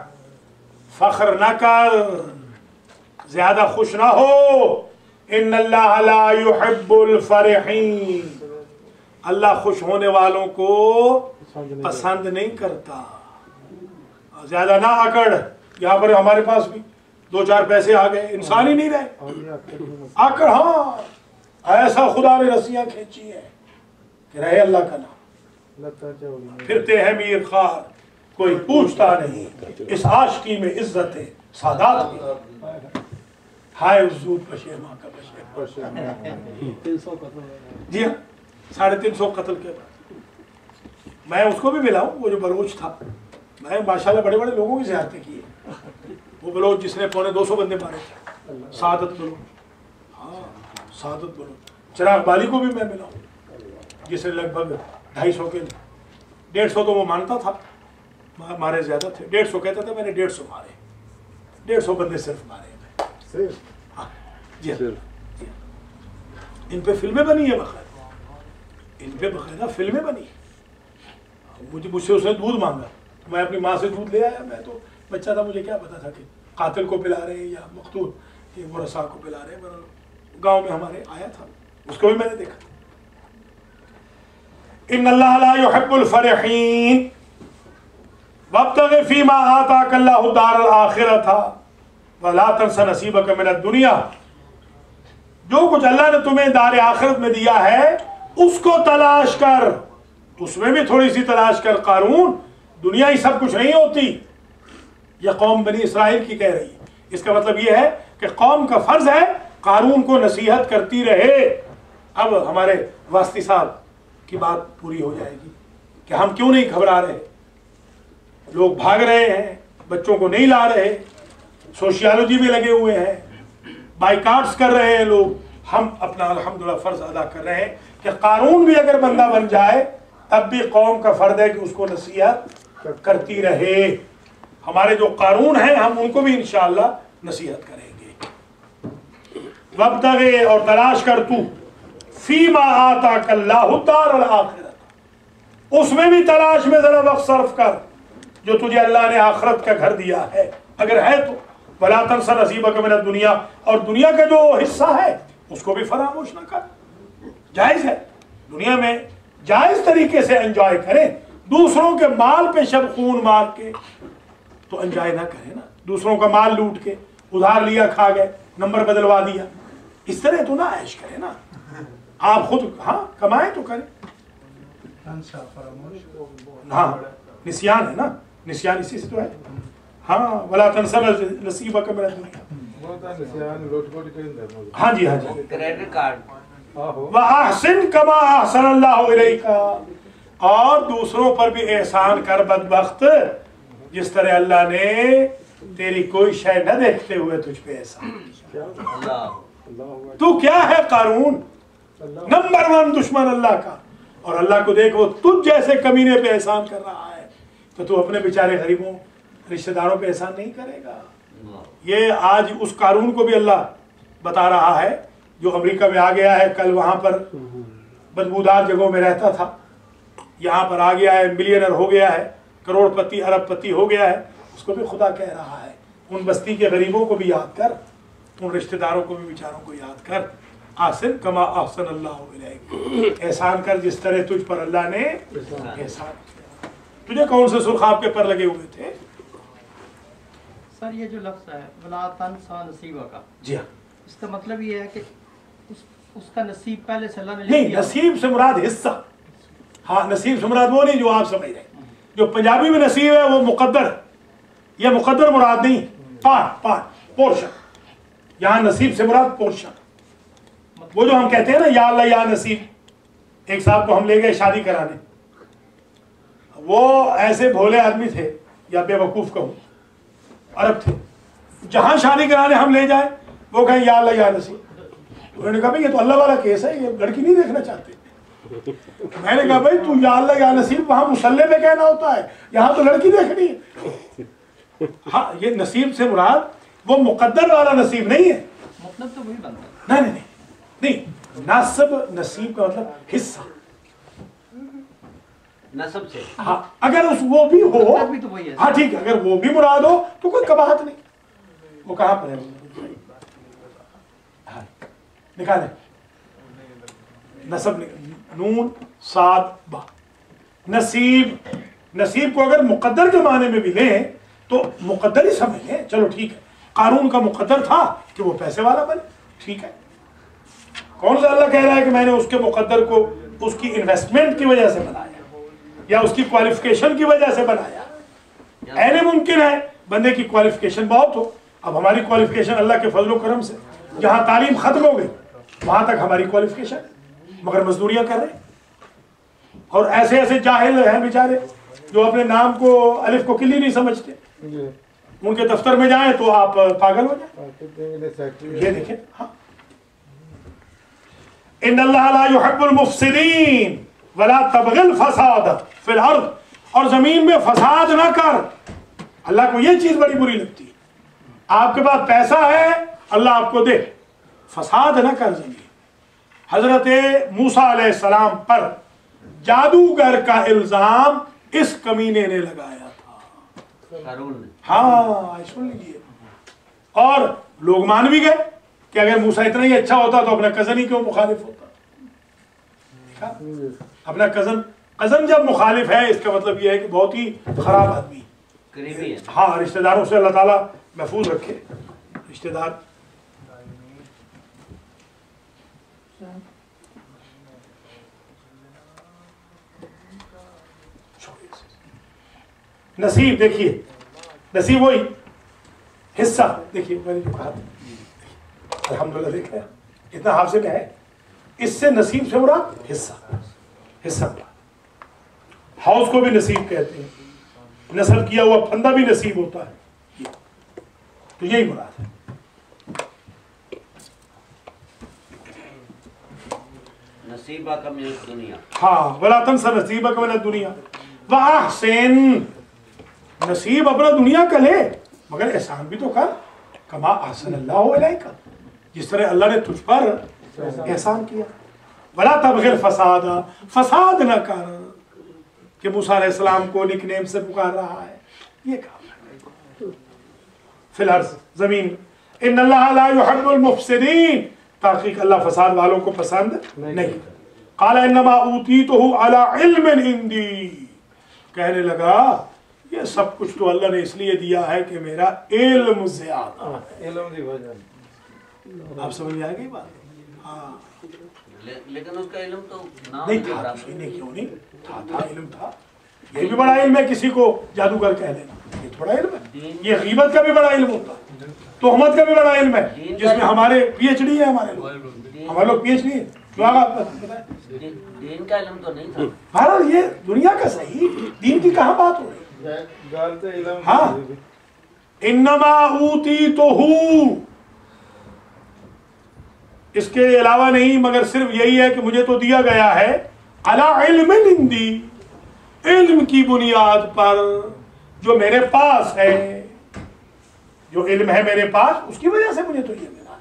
फख्र न कर, ज्यादा खुश ना हो, इन्नल्लाह ला युहिब्बुल फरिहीन, अल्लाह खुश होने वालों को पसंद नहीं करता। ज्यादा ना आकड़, यहाँ पर हमारे पास भी 2-4 पैसे आ गए, इंसान ही नहीं रहे आकड़। हाँ, ऐसा खुदा ने रस्सियां खींची है कि रहे अल्लाह का नाम, फिरते हैं मीर खार, कोई पूछता नहीं, इस आशिकी में इज्जत है सादात की, हाय उज़ूद पशेमा का पशेमा। जी हाँ, 350 कत्ल के बाद मैं उसको भी मिला हूँ, वो जो बलोच था। मैं माशाल्लाह बड़े बड़े लोगों की ज़ियारतें की है। वो बलोच जिसने 250 बंदे मारे थे, सादत बलोच। हाँ, सादत बलोच। चिराग बाली को भी मैं मिला हूँ, जिसने लगभग 250 के 150 तो वो मानता था, मारे ज्यादा थे। 150 कहता था मैंने 150 मारे, 150 बंदे सिर्फ मारे। हाँ जी, इन पे फिल्में बनी है बकायदा, इन पे बकायदा फिल्में बनी। मुझसे उसने दूध मांगा, मैं अपनी माँ से दूध ले आया। मैं तो बच्चा था, मुझे क्या पता था कि कातिल को पिला रहे हैं या मकतूल के मुरसा को पिला रहे हैं। गाँव में हमारे आया था, उसको भी मैंने देखा। इन्नल्लाह ला युहिब्बुल फरिहीन वब्तग़ि फ़ीमा आताकल्लाहु दारल आखिरता वला तंस नसीबक मिनद दुनिया, जो कुछ अल्लाह ने तुम्हें दार आखिरत में दिया है उसको तलाश कर, उसमें भी थोड़ी सी तलाश कर। कारून, दुनिया ही सब कुछ नहीं होती। यह कौम बनी इसराइल की कह रही है। इसका मतलब यह है कि कौम का फर्ज है कारून को नसीहत करती रहे। अब हमारे वास्ती साहब की बात पूरी हो जाएगी कि हम क्यों नहीं घबरा रहे, लोग भाग रहे हैं, बच्चों को नहीं ला रहे, सोशियोलॉजी में लगे हुए हैं, बाइकाट्स कर रहे हैं लोग। हम अपना अल्हम्दुलिल्लाह फर्ज अदा कर रहे हैं कि कारून भी अगर बंदा बन जाए तब भी कौम का फर्ज है कि उसको नसीहत करती रहे। हमारे जो कारून हैं हम उनको भी इंशाअल्लाह नसीहत करेंगे। वब्तग़ि, और तलाश कर तू, फीमा आताकल्लाहु दारल आखिरत, उसमें भी तलाश में जरा वक्त सर्फ कर जो तुझे अल्लाह ने आखिरत का घर दिया है, अगर है तो। वला तंस नसीबक मिनद दुनिया, और दुनिया का जो हिस्सा है उसको भी फरामोश ना कर। जायज है दुनिया में, जायज तरीके से एंजॉय करें। दूसरों के माल पे शब खून मार के तो एंजॉय ना करें ना। दूसरों का माल लूट के, उधार लिया खा गए, नंबर बदलवा दिया, इस तरह तो ना ऐश करें ना। आप खुद हाँ कमाएं तो करें। हाँ, निस्यान है ना, निस्यान इसी से तो है। हाँ, वला तंसा नसीबक मिनद दुनिया। हाँ जी, हाँ जी। क्रेडिट कार्ड, व अहसिन कमा अहसनल्लाहु इलैका, और दूसरों पर भी एहसान कर बदबख्त, जिस तरह अल्लाह ने तेरी कोई शय न देखते हुए तुझ पे एहसान। तू क्या है कारून, नंबर 1 दुश्मन अल्लाह का, और अल्लाह को देख वो तुझ जैसे कमीने पे एहसान कर रहा है, तो तू अपने बेचारे गरीबों रिश्तेदारों पे एहसान नहीं करेगा। ये आज उस कारून को भी अल्लाह बता रहा है जो अमेरिका में आ गया है। कल वहां पर बदबूदार जगहों में रहता था, यहाँ पर आ गया है, मिलियनर हो गया है, करोड़पति अरबपति हो गया है। उसको भी खुदा कह रहा है उन बस्ती के गरीबों को भी याद कर, उन रिश्तेदारों को भी बेचारों को याद कर। आसिन कमा अहसन अल्लाहु इलैक, एहसान कर जिस तरह तुझ पर अल्लाह ने एहसान किया। तुझे कौन से सुर्खाब के पर लगे हुए थे? सर ये जो लफ्ज़ है वला तंसा नसीबका, जी हाँ, इसका मतलब ये है कि उसका नसीब पहले से अल्लाह ने नहीं, नसीब से मुराद हिस्सा। हाँ, नसीब से मुराद वो नहीं जो आप समझ रहे। जो पंजाबी में नसीब है वो मुकद्दर, यह मुकद्दर मुराद नहीं, पार्ट पोर्शन। यहाँ नसीब से मुराद पोर्शन। वो जो हम कहते हैं ना या अल्लाह या नसीब। एक साहब को हम ले गए शादी कराने, वो ऐसे भोले आदमी थे या बेवकूफ कहूं, अरब थे, जहां शादी कराने हम ले जाए वो कहें या अल्लाह या नसीब। उन्होंने कहा भाई ये तो अल्लाह वाला केस है, ये लड़की नहीं देखना चाहते। मैंने कहा भाई तू या अल्लाह या नसीब वहां मुसल्ले में कहना होता है, यहाँ तो लड़की देखनी है। हाँ, ये नसीब से मुराद वो मुकद्दर वाला नसीब नहीं है, मतलब तो वही बनता है। नहीं नहीं नहीं, नासब नसीब का मतलब हिस्सा। नसब से। हाँ, अगर उस वो भी हो, मतलब भी तो वही है। हाँ ठीक है, अगर वो भी मुराद हो तो कोई कबाहत नहीं। वो कहाँ पर है? हाँ, निकाले नसब, नून साद बा। नसीब, नसीब को अगर मुकद्दर के माने में भी लें तो मुकद्दर ही समझ लें, चलो ठीक है। कानून का मुकद्दर था कि वो पैसे वाला बने, ठीक है। कौन सा अल्लाह कह रहा है कि मैंने उसके मुकद्दर को उसकी इन्वेस्टमेंट की वजह से बनाया या उसकी क्वालिफिकेशन की वजह से बनाया। ऐने मुमकिन है बंदे की क्वालिफिकेशन बहुत हो। अब हमारी क्वालिफिकेशन अल्लाह के फजल करम से जहां तालीम खत्म हो गई वहां तक हमारी क्वालिफिकेशन, मगर मजदूरियां कर रहे। और ऐसे ऐसे जाहिल हैं बेचारे जो अपने नाम को अलिफ को किल्ली नहीं समझते, उनके दफ्तर में जाएं तो आप पागल हो जाए। ये देखें, हाँ, इन्नल्लाह ला युहिब्बुल मुफसिदीन वला तबगिल फसाद फिल अर्द। और जमीन में फसाद ना कर, अल्लाह को ये चीज बड़ी बुरी लगती है। आपके पास पैसा है, अल्लाह आपको दे, फसाद ना कर जमीन। हजरत मूसा अलैहिस्सलाम पर जादूगर का इल्जाम इस कमीने ने लगाया था। हाँ, सुन लीजिए। और लोग मान भी गए कि अगर मूसा इतना ही अच्छा होता तो अपना कजन ही क्यों मुखालिफ होता। अपना कजन जब मुखालिफ है इसका मतलब यह है कि बहुत ही खराब आदमी है। हाँ, रिश्तेदारों से अल्लाह ताला महफूज रखे। रिश्तेदार नसीब, देखिए नसीब वही हिस्सा। देखिए मैंने जो कहा अल्हम्दुलिल्लाह, देखा इतना हाफिज़ में है, इससे नसीब से मुराद हिस्सा, हिस्सा मुराद। हाउस को भी नसीब कहते हैं, नस्ल किया हुआ फंदा भी नसीब होता है, तो यही मुराद है। नसीबा का मिन दुनिया, हाँ, वला तंसा नसीबा का मिन दुनिया व अहसिन। नसीब अपना दुनिया का ले मगर एहसान भी तो कर, कमा अहसनल्लाहु इलैका, जिस तरह अल्लाह ने तुझ पर एहसान किया। वला तबगिल फसादा, फसाद न कर कि मूसा अलैहिस्सलाम को निकनेम से पुकार रहा है, ये काम फिल अर्ज़, जमीन। इन्नल्लाह ला युहिब्बुल मुफसिदीन, ताकीक अल्लाह फसाद वालों को पसंद नहीं। क़ाला इन्नमा ऊतीतुहु अला इल्मिन इंदी, कहने लगा ये सब कुछ तो अल्लाह ने इसलिए दिया है कि मेरा इल्म ज़्यादा है। आप समझ में आ गई बात? हाँ, लेकिन उसका इल्म तो नहीं था, क्यों नहीं था, इल्म था। ये भी बड़ा इल्म है किसी को जादूगर कह लेना, ये थोड़ा इल्म है। ये गीबत का भी बड़ा इल्म होता है, तोहमत का भी बड़ा इल्म है, जिसमें हमारे पीएचडी है, हमारे लोग पीएचडी है। दीन का इल्म तो नहीं था। भारत ये दुनिया का सही, दीन की कहाँ बात हो रही? हाँ, इन्नमा ऊतीतुहु, इसके अलावा नहीं, मगर सिर्फ यही है कि मुझे तो दिया गया है अला इल्मिन इंदी, इल्म की बुनियाद पर, जो मेरे पास है, जो इल्म है मेरे पास, उसकी वजह से मुझे तो ये मिला।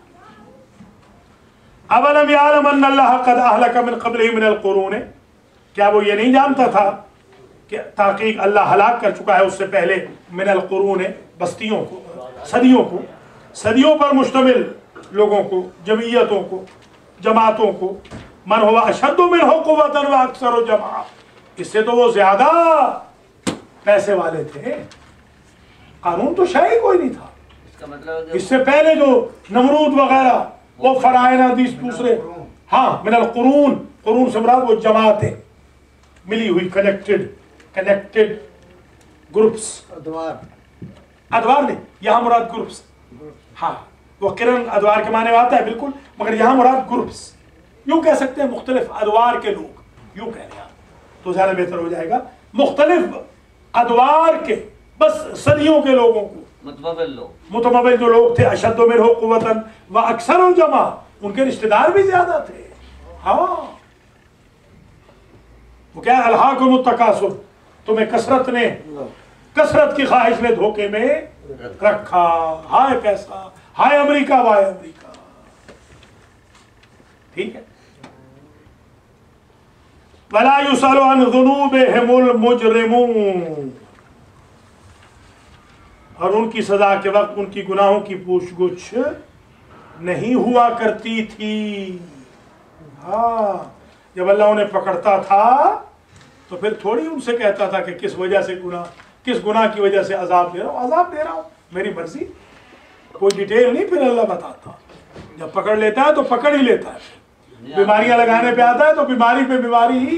अवलम यालम अन्नल्लाह कद अहलक मिन क़ब्लिही मिनल क़ुरून, क्या वो ये नहीं जानता था कि ताकीक अल्लाह हलाक कर चुका है उससे पहले मिनल क़ुरून, बस्तियों को, सदियों पर मुश्तमिल लोगों को, जमीयतों को, जमातों को। मन हुआ अशद्दु मिनहु क़ुव्वतन व अक्सरु जमा, इससे तो वो ज्यादा पैसे वाले थे। कानून तो शायद कोई नहीं था। इसका मतलब इससे पहले जो नमरूद वगैरह, वो फरायना दूसरे, हाँ, मिनल क़ुरून, क़ुरून से मुराद वो जमातें मिली हुई, कनेक्टेड ग्रुप्स। अदवार नहीं, यहाँ मुराद ग्रुप्स। हाँ, वो किरण अदवार के माने में आता है बिल्कुल, मगर यहाँ मुराद ग्रुप्स, यूं कह सकते हैं मुख्तलिफ अदवार के लोग, यूं कह रहे हैं तो ज्यादा बेहतर हो जाएगा। मुख्तलिफ अदवार के, बस सदियों के लोगों को, मुतमव्विल जो लोग थे, अशद मिनहु कुव्वतन व अक्सर जमा, उनके रिश्तेदार भी ज्यादा थे। हाँ, वो क्या, अल्हाकुमुत तकासुर, तुम्हें कसरत की ख्वाहिश ने धोखे में रखा। हाय पैसा, हाय अमेरिका, वाय अमेरिका। ठीक है। वला युसअलु अन ज़ुनूबिहिमुल मुजरिमून, और उनकी सजा के वक्त उनकी गुनाहों की पूछगुछ नहीं हुआ करती थी। हाँ, जब अल्लाह उन्हें पकड़ता था तो फिर थोड़ी उनसे कहता था कि किस वजह से किस गुनाह की वजह से अजाब दे रहा हूं, मेरी मर्जी। कोई डिटेल नहीं फिर अल्लाह बताता। जब पकड़ लेता है तो पकड़ ही लेता है। बीमारियां लगाने पे आता है तो बीमारी पे बीमारी ही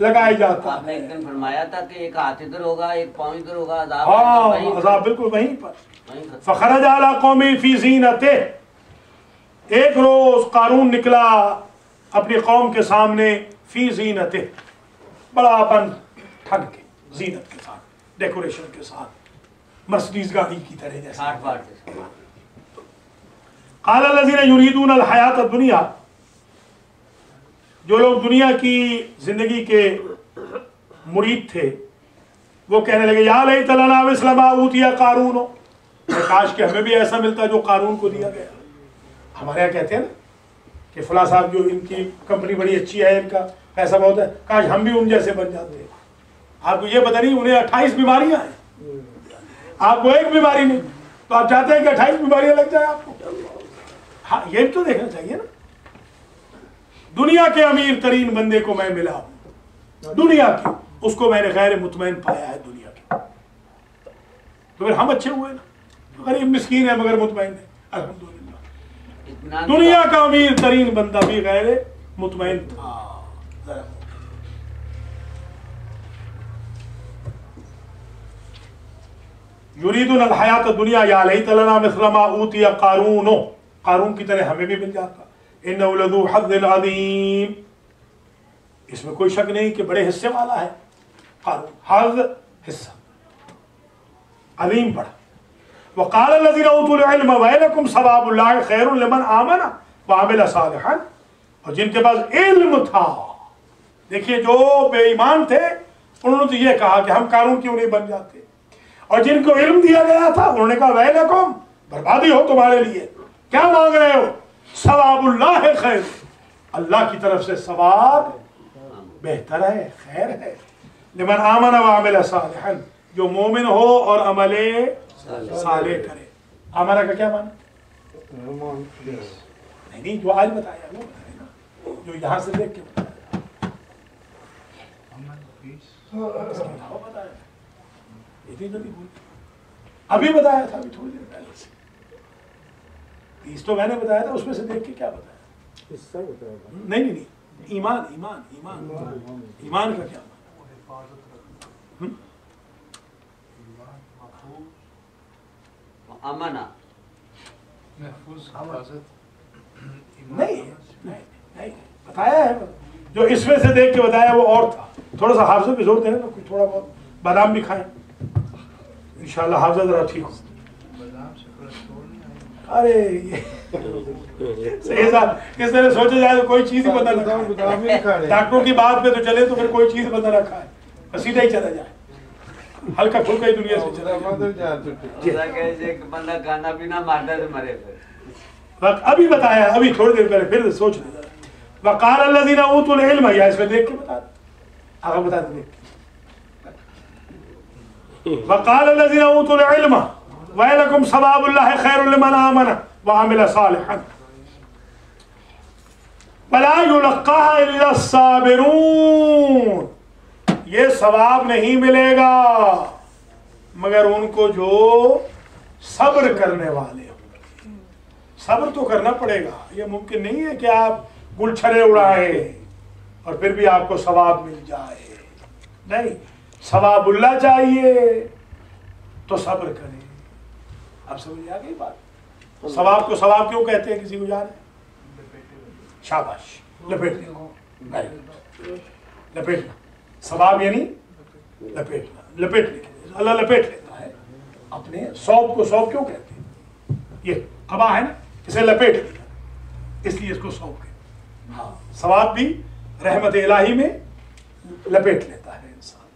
लगाई जाता है। आपने एक दिन फरमाया था कि एक हाथ इधर होगा, एक पांव इधर होगा, अजाब बिल्कुल वहीं पर। फखरज अला कौमी फी ज़ीनते, एक रोज कारून निकला अपनी कौम के सामने, फी ज़ीनते, बड़ा अपन ठग के, जीनत के साथ, डेकोरेशन के साथ, मर्सिडीज गाड़ी की तरह जैसे। क़ाल लज़ीना युरीदून अल हयात दुनिया, जो लोग दुनिया की जिंदगी के मुरीद थे वो कहने लगे, या लैता लना मिस्ल मा ऊतिया कारून, काश कि हमें भी ऐसा मिलता जो कारून को दिया गया। हमारे यहाँ कहते हैं ना कि फला साहब जो इनकी कंपनी बड़ी अच्छी है, इनका पैसा बहुत है, काश हम भी उन जैसे बन जाते। आपको ये पता नहीं उन्हें 28 बीमारियां हैं, आपको एक बीमारी नहीं, तो आप चाहते हैं कि 28 बीमारियां लग जाए आपको। हाँ, ये तो देखना चाहिए ना। दुनिया के अमीर तरीन बंदे को मैं मिला हूं, दुनिया के, उसको मैंने गैर मुतमईन पाया है दुनिया के, तो फिर हम अच्छे हुए ना। गरीब मिस्कीन है मगर मुतमईन है, अल्हम्दुलिल्लाह। दुनिया का अमीर तरीन बंदा भी गैर मुतमईन था। युरीदुन अल हयात दुनिया, या लैता लना मिस्ल मा ऊतिया कारून, कारून की तरह हमें भी मिल जाता। इन्नहु लज़ू हज़्ज़िन अज़ीम, इसमें कोई शक नहीं कि बड़े हिस्से वाला है कारून। हज़ हिस्सा, अज़ीम बड़ा। वक़ाल लज़ीना ऊतुल इल्म वैलकुम सवाबुल्लाहि खैरुन लिमन आमन व अमिल सालिहन, और जिनके पास इल्म था, देखिए जो बेईमान थे उन्होंने तो ये कहा कि हम कारून क्यों नहीं बन जाते, और जिनको इल्म दिया गया था उन्होंने कहा वैलकुम, बर्बादी हो तुम्हारे लिए, क्या मांग रहे हो, सवाबुल्लाह खैर, अल्लाह की तरफ से सवाब बेहतर है, खैर है। लिमन आमन व अमिल सालिहन, जो मोमिन हो और अमले साले करे। आमना का क्या माना? नहीं, जो आज बताया वो बताया ना, जो यहाँ से देख के बताया, बताया इतनी जल्दी भूल, अभी बताया था, अभी थोड़ी देर पहले से। 20 तो मैंने बताया था, उसमें से देख के क्या बताया? हिस्सा बताया। नहीं नहीं नहीं, ईमान ईमान ईमान ईमान का क्या अमना नहीं नहीं बताया है, जो इसमें से देख के बताया वो और था। थोड़ा सा हाफिज़ पे जोर देना ना, कुछ थोड़ा बहुत बादाम भी खाएं, इंशाल्लाह हाफिज़ जरा ठीक हो। अरे ये सही साहब, किस तरह सोचा जाए तो कोई चीज ही पता ना खाए। डॉक्टरों की बात पे तो चले तो फिर कोई चीज पता ना खाए, बस सीधा ही चला जाए, हल्का फुल्का ही दुनिया से चला जाए। बंदा गाना भी ना मारता तो मरे फिर। अभी बताया, अभी थोड़ी देर पहले, फिर सोच ले। वक़ाल अल्लज़ीना ऊतुल इल्म, या इसमें देख के बता, आगे बता दे। वक़ाल अल्लज़ीना ऊतुल इल्म वैलकुम सवाबुल्लाहि खैरुन लिमन आमन व अमिल सालिहन वला युलक़्क़ाहा इल्ला साबिरून, ये सवाब नहीं मिलेगा मगर उनको जो सब्र करने वाले होंगे। सब्र तो करना पड़ेगा, ये मुमकिन नहीं है कि आप गुलछरे उड़ाए और फिर भी आपको सवाब मिल जाए। नहीं, सवाबुल्लाह चाहिए तो सब्र करें। अब समझ आ गई बात? सवाब को सवाब क्यों कहते हैं? किसी को याद है? शाबाश, लपेटने को, लपेटना। सवाब यानी लपेट लेते, अल्लाह लपेट लेता है अपने। सौब को सौब क्यों कहते हैं? ये हवा है ना, इसे लपेट लिया, इसलिए इसको सौब कहते हैं। हाँ, सवाब भी रहमत इलाही में लपेट लेता है इंसान।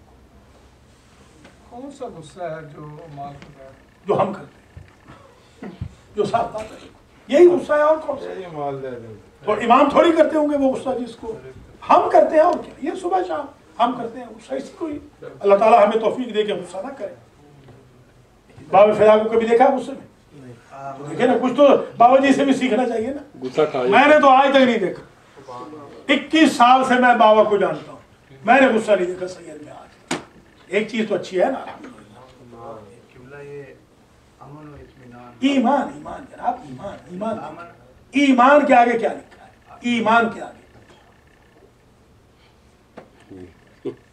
कौन सा गुस्सा है जो माल करता है? जो हम करते हैं, जो साफ बात है, यही गुस्सा है। और कौन सा? ये माल दे दे। तो इमाम थोड़ी करते होंगे वो गुस्सा जिसको हम करते हैं। और क्या, ये सुबह शाम हम करते हैं गुस्सा। इसी को ही अल्लाह ताला हमें तौफीक दे के गुस्सा ना करे। बाबा फिदा को कभी देखा गुस्से में? तो देखे ना, कुछ तो बाबा जी से भी सीखना चाहिए ना। गुस्सा खाया मैंने तो आज तक नहीं देखा, 21 साल से मैं बाबा को जानता हूँ, मैंने गुस्सा नहीं देखा सैयद में आज। एक चीज तो अच्छी है ना, किबला ये अमन व इत्मीनान, ईमान। ईमान जनाब, ईमान। ईमान, ईमान के आगे क्या लिखा है? ईमान के आगे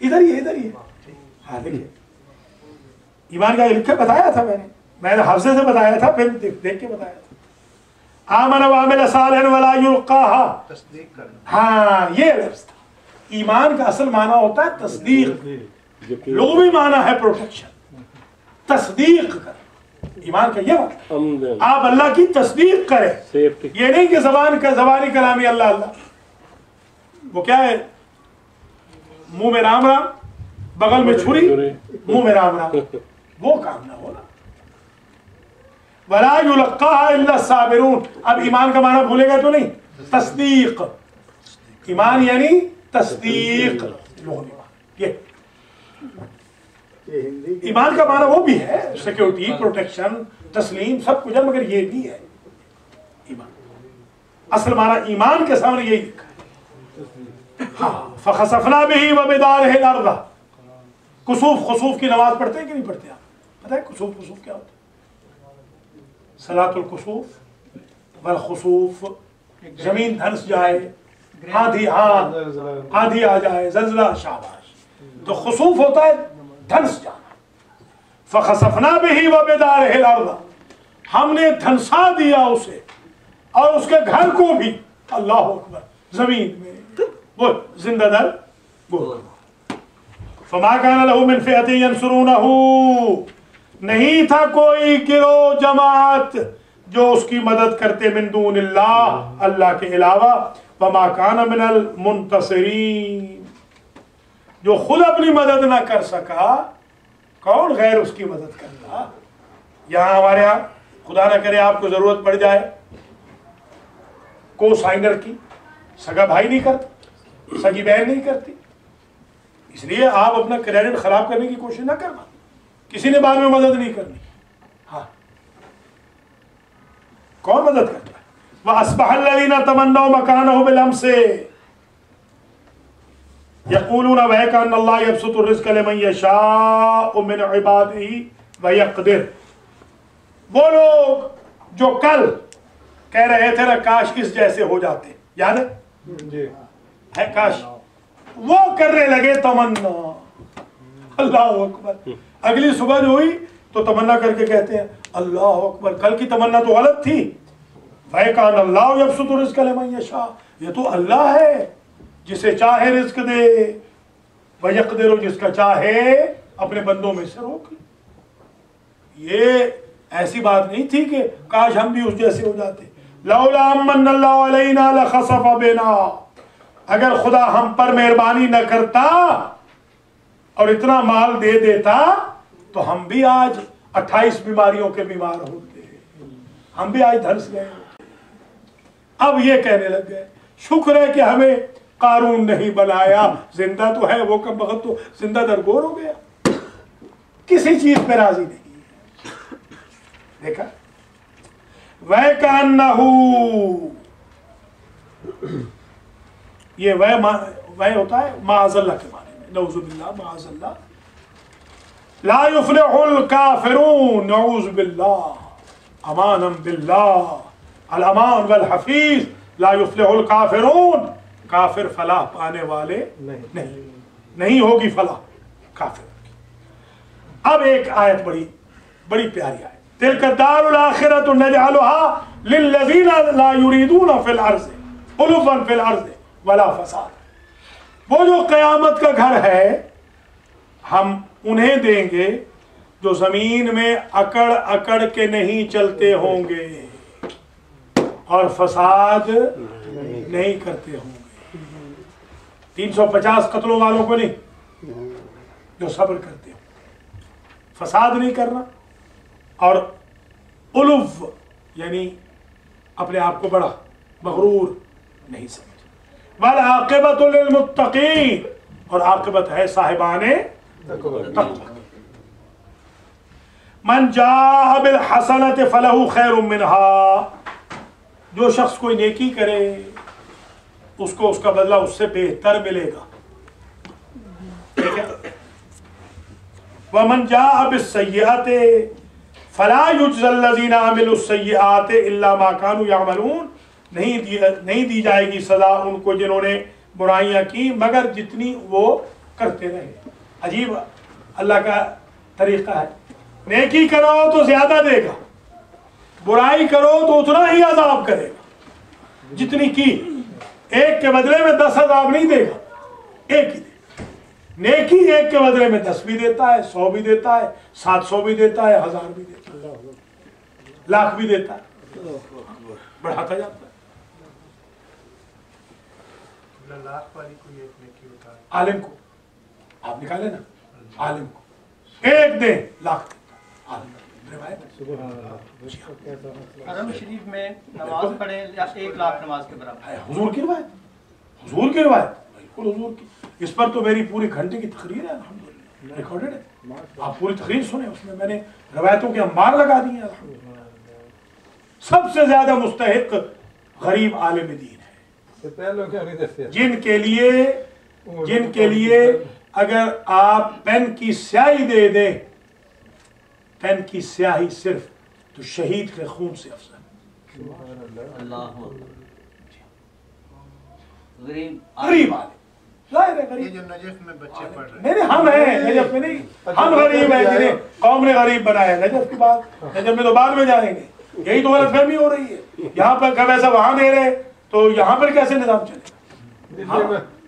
इधर ही, इधर ही। हाँ देखिए, ईमान का लिखा बताया था मैंने हाफजे से बताया था, फिर देख के बताया था। आमन व अमिल सालिहन वला युल्काहा, तस्दीक करना। हाँ, ये लफ्ज था। ईमान का असल माना होता है तस्दीक, लुग़वी माना है प्रोटेक्शन, तस्दीक कर। ईमान का ये मतलब आप अल्लाह की तस्दीक करें। ये नहीं कि ज़बानी कलामी अल्लाह अल्लाह, वो क्या है, मुंह में राम राम, बगल में छुरी, मुंह में राम राम, वो काम ना हो ना। वला युलक्काहा इल्ला साबिरून। अब ईमान का माना भूलेगा तो नहीं, तस्दीक। ईमान यानी तस्दीक, ये हिंदी ईमान का माना वो भी है, सिक्योरिटी, प्रोटेक्शन, तस्लीम, सब कुछ है, मगर ये भी है ईमान। असल माना ईमान के सामने यही लिखा है। हाँ, फखसफना बिही व बिदारिहिल अर्द। कुसूफ, खुसूफ की नमाज पढ़ते हैं कि नहीं पढ़ते आप? पता है कुसूफ, कुसूफ क्या होता है? सलातुल कुसूफ वल खुसूफ, जमीन धंस जाए, आंधी, हाँ आंधी आ जाए, जल्जला, शाबाश। तो खुसूफ होता है धंस जाना। फखसफना बिही व बिदारिहिल अर्द, हमने धंसा दिया उसे और उसके घर को भी। अल्लाह अकबर, जमीन में वो जिंदा दर वो। फमा कान लहू मिन फिअतिन यंसुरूनहू, नहीं था कोई गिरोह जमात जो उसकी मदद करते मिन दूनिल्लाह, अल्लाह के अलावा। फमा कान मिनल मुंतसिरीन, जो खुद अपनी मदद ना कर सका, कौन गैर उसकी मदद करता? यहां हमारे यहां खुदा ना करे आपको जरूरत पड़ जाए को साइनर की, सगा भाई नहीं करता, सगी बहन नहीं करती, इसलिए आप अपना क्रेडिट खराब करने की कोशिश ना करना। किसी ने बाद में मदद नहीं करनी। हाँ, कौन मदद करता है? वह अस्बहल्लज़ीना तमन्नौ मकानहु बिलअम्से यक़ूलूना व कअन्नल्लाह यबसुतु रिज़्क़ लिमन यशाअु मिन इबादिही व यक़दिर। वो लोग जो कल कह रहे थे ना, काश इस जैसे हो जाते, याद है काश, वो करने लगे तमन्ना। अल्लाह अकबर। अगली सुबह जो हुई तो तमन्ना करके कहते हैं अल्लाह अकबर, कल की तमन्ना तो गलत थी। फ़कान अल्लाह यबसुतु रिज़्क़ लिमन यशा, ये तो अल्लाह है जिसे चाहे रिज़्क़ दे, व यक़दिरु, जिसका चाहे अपने बंदों में से रोक। ये ऐसी बात नहीं थी कि काश हम भी उस जैसे हो जाते। लौला अम्मन्नल्लाहु अलैना लखसफ़ बिना, अगर खुदा हम पर मेहरबानी न करता और इतना माल दे देता तो हम भी आज 28 बीमारियों के बीमार होते, हम भी आज धंस गए होते। अब ये कहने लग गए शुक्र है कि हमें कारून नहीं बनाया, जिंदा तो है वो, कम वक्त तो जिंदा दरगोर हो गया, किसी चीज पे राजी नहीं। देखा, वह कान्नहू, ये वह होता है माअज़ल्लाह के माने में, नऊज़ुबिल्लाह, माअज़ल्लाह। ला युफ्लिहुल काफिरून, नऊज़ुबिल्लाह, अमानम बिल्लाह, अल अमान वल हफीज। ला युफ्लिहुल काफिरून, काफिर फलाह पाने वाले नहीं होगी फलाह काफिर। अब एक आयत बड़ी बड़ी प्यारी आयत, तिल्का दारुल आखिरतु नजअलुहा लिल्लज़ीना ला युरीदूना फिल अर्ज़ उलुवन फिल अर्ज़ वला फसाद। वो जो क़यामत का घर है हम उन्हें देंगे जो जमीन में अकड़ अकड़ के नहीं चलते होंगे और फसाद नहीं करते होंगे। 350 कत्लों वालों को नहीं, जो सब्र करते हो, फसाद नहीं करना और उलुव यानी अपने आप को बड़ा मगरूर नहीं समझ। वल आक़िबतु लिल मुत्तक़ीन, और आक़िबत है साहिबाने तक़वा। मन जाअ बिल हसनति फलहु खैरुम मिनहा, जो शख्स कोई नेकी करे उसको उसका बदला उससे बेहतर मिलेगा। ठीक है। वमन जाअ बिस्सय्यअति फला युज्ज़ल लज़ीना अमिलुस सय्यिआति इल्ला मा कानू यअमलून, नहीं दी जाएगी सजा उनको जिन्होंने बुराइयां की मगर जितनी वो करते रहे। अजीब अल्लाह का तरीका है, नेकी करो तो ज्यादा देगा, बुराई करो तो उतना ही अजाब करेगा जितनी की। एक के बदले में 10 अजाब नहीं देगा, एक ही देगा। नेकी एक के बदले में 10 भी देता है, 100 भी देता है, 700 भी देता है, 1000 भी देता है, लाख भी देता है, बढ़ाता जाता है। लाख वाली कोई एक नेकी होता है। आलिम को आप निकाले ना, आलिम को एक दे लाख देता है। हरम शरीफ में नमाज पढ़े या 1 लाख नमाज के बराबर है। हुजूर की रिवायत, हुजूर की रिवायत, बिल्कुल हुजूर की। इस पर तो मेरी पूरी घंटे की तकरीर है, अल्हम्दुलिल्लाह रिकॉर्डेड है। आप पूरी तकरीर सुने, उसमें मैंने रिवायतों के अंबार लगा दिए हैं। सबसे ज्यादा मुस्तहिक गरीब आलिम दीन है, जिनके लिए अगर आप पेन की स्याही दे दें, पेन की स्याही सिर्फ, तो शहीद के खून से अफजल। गरीब आलिम, जाहिर है ये गरीब। जो नजफ में बच्चे पढ़ रहे हैं, नहीं हम हैं नजफ में नहीं, हम गरीब हैं जिन्हें कौम ने गरीब बनाया। नजफ की बात, नजफ में तो बाद में जाएंगे। यही तो गलतफहमी हो रही है, यहाँ पर कब ऐसा वहां दे रहे तो यहाँ पर कैसे निजाम चलेगा।